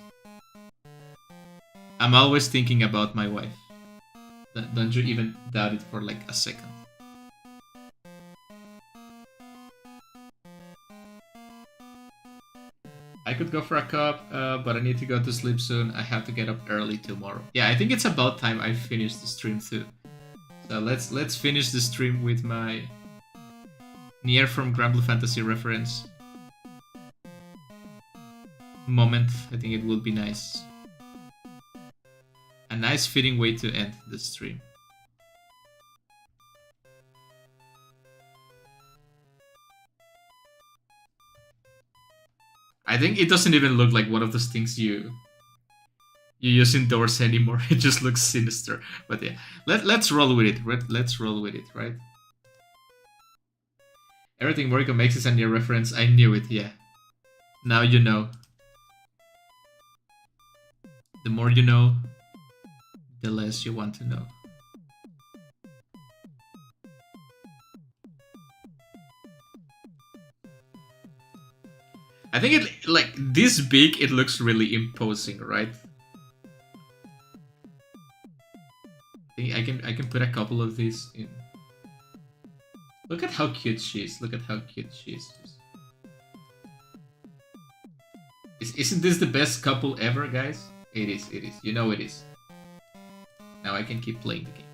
I'm always thinking about my wife. Don't you even doubt it for like a second. I could go for a cup, but I need to go to sleep soon. I have to get up early tomorrow. Yeah, I think it's about time I finish the stream too. So let's finish the stream with my Nier from Granblue Fantasy reference moment. I think it will be nice. A nice fitting way to end the stream. I think it doesn't even look like one of those things you use indoors anymore. It just looks sinister. But yeah, let's roll with it. Let's roll with it, right? Everything Moriko makes is a Nier reference. I knew it, yeah. Now you know. The more you know, the less you want to know. I think it, like, this big, it looks really imposing, right? I think I can put a couple of these in. Look at how cute she is. Look at how cute she is. Isn't this the best couple ever, guys? It is, it is. You know it is. Now I can keep playing the game.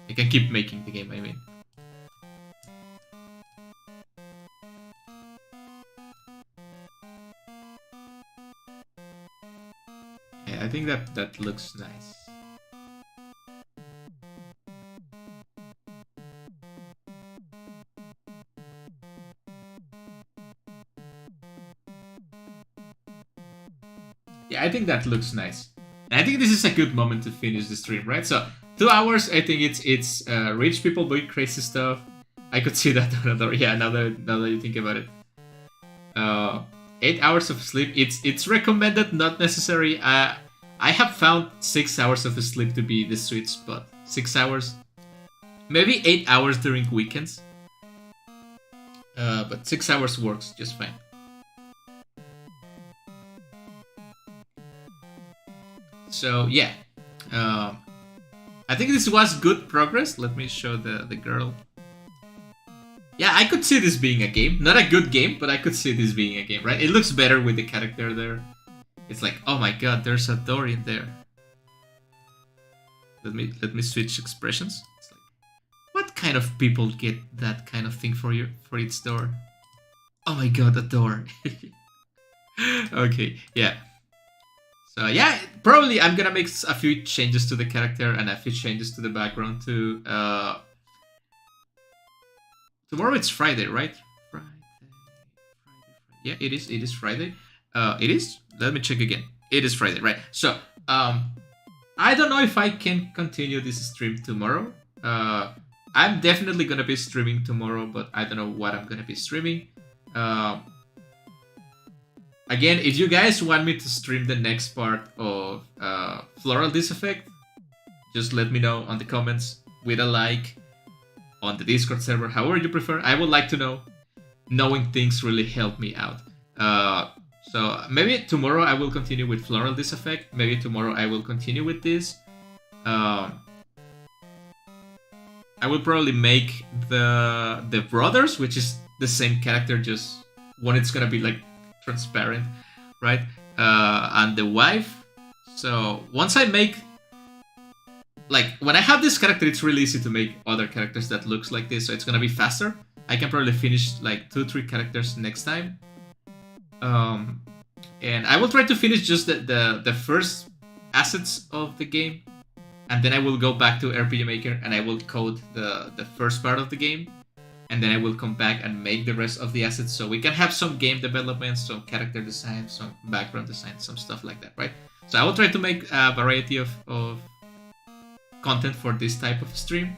I can keep making the game, I mean. Yeah, I think that looks nice. Yeah, I think that looks nice. And I think this is a good moment to finish the stream, right? So 2 hours, I think it's rich people doing crazy stuff. I could see that another, yeah, now that you think about it. 8 hours of sleep. It's recommended, not necessary. I have found 6 hours of sleep to be the sweet spot. 6 hours, maybe 8 hours during weekends. But 6 hours works just fine. So yeah, I think this was good progress. Let me show the girl. Yeah, I could see this being a game. Not a good game, but I could see this being a game, right? It looks better with the character there. It's like, oh my god, there's a door in there. Let me switch expressions. It's like, what kind of people get that kind of thing for its door? Oh my god, a door. Okay, yeah. So yeah, probably I'm gonna make a few changes to the character and a few changes to the background too. Tomorrow it's Friday, right? Friday. Yeah, it is Friday. It is? Let me check again. It is Friday, right? So, I don't know if I can continue this stream tomorrow. I'm definitely gonna be streaming tomorrow, but I don't know what I'm gonna be streaming. Again, if you guys want me to stream the next part of Floral Effect, just let me know on the comments with a like on the Discord server, however you prefer. I would like to know. Knowing things really help me out. So maybe tomorrow I will continue with Floral Effect. Maybe tomorrow I will continue with this. I will probably make the brothers, which is the same character, just when it's gonna be like transparent, right? And the wife. So once I make, like, when I have this character, it's really easy to make other characters that looks like this, so it's gonna be faster. I can probably finish like 2-3 characters next time. And I will try to finish just the first assets of the game, and then I will go back to RPG Maker and I will code the first part of the game, and then I will come back and make the rest of the assets so we can have some game development, some character design, some background design, some stuff like that, right? So I will try to make a variety of content for this type of stream.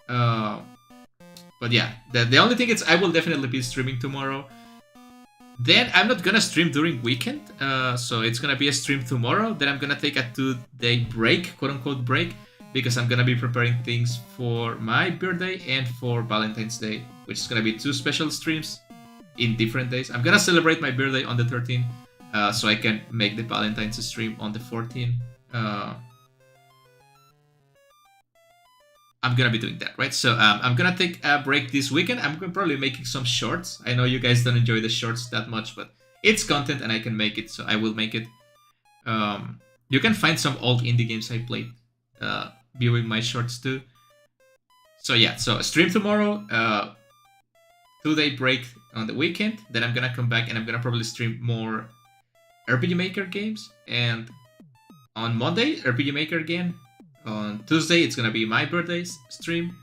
But yeah, the only thing is I will definitely be streaming tomorrow. Then I'm not gonna stream during weekend, so it's gonna be a stream tomorrow. Then I'm gonna take a 2-day break, quote-unquote break, because I'm gonna be preparing things for my birthday and for Valentine's Day, which is gonna be 2 special streams in different days. I'm gonna celebrate my birthday on the 13th, so I can make the Valentine's stream on the 14th. I'm gonna be doing that, right? So I'm gonna take a break this weekend. I'm probably making some shorts. I know you guys don't enjoy the shorts that much, but it's content and I can make it, so I will make it. You can find some old indie games I played viewing my shorts too. So yeah, so stream tomorrow, 2-day break on the weekend. Then I'm gonna come back and I'm gonna probably stream more RPG Maker games. And on Monday, RPG Maker again. On Tuesday, it's gonna be my birthday stream.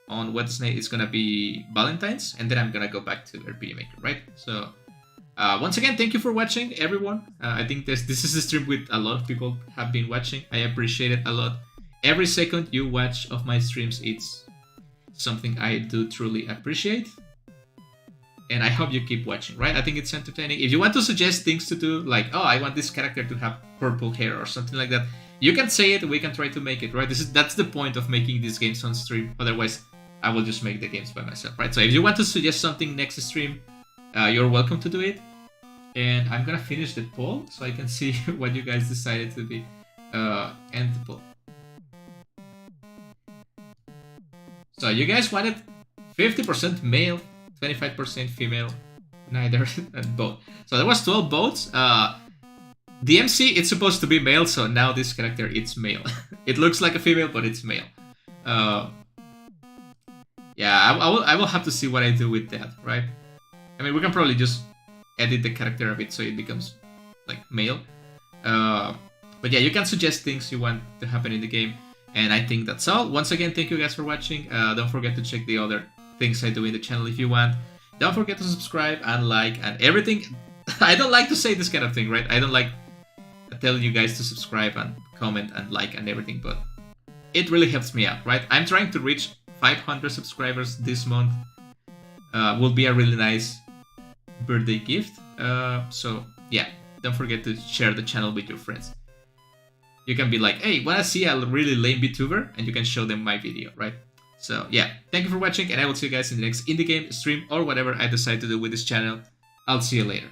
On Wednesday, it's gonna be Valentine's, and then I'm gonna go back to RPG Maker, right? So once again, thank you for watching, everyone. I think this is a stream with a lot of people have been watching. I appreciate it a lot. Every second you watch of my streams, it's something I do truly appreciate. And I hope you keep watching, right? I think it's entertaining. If you want to suggest things to do, like, oh, I want this character to have purple hair or something like that, you can say it, we can try to make it, right? That's the point of making these games on stream. Otherwise, I will just make the games by myself, right? So if you want to suggest something next stream, you're welcome to do it. And I'm gonna finish the poll so I can see what you guys decided to be. End the poll. So you guys wanted 50% male, 25% female, neither, and both. So there was 12 votes. The MC, it's supposed to be male, so now this character, it's male. It looks like a female, but it's male. Yeah, I will have to see what I do with that, right? I mean, we can probably just edit the character a bit so it becomes like male. But yeah, you can suggest things you want to happen in the game. And I think that's all. Once again, thank you guys for watching. Don't forget to check the other things I do in the channel if you want. Don't forget to subscribe and like and everything. I don't like to say this kind of thing, right? I don't like telling you guys to subscribe and comment and like and everything, but it really helps me out, right? I'm trying to reach 500 subscribers this month. Will be a really nice birthday gift. So yeah, don't forget to share the channel with your friends. You can be like, hey, wanna see a really lame Vtuber? And you can show them my video, right? So yeah, thank you for watching, and I will see you guys in the next indie game stream or whatever I decide to do with this channel. I'll see you later.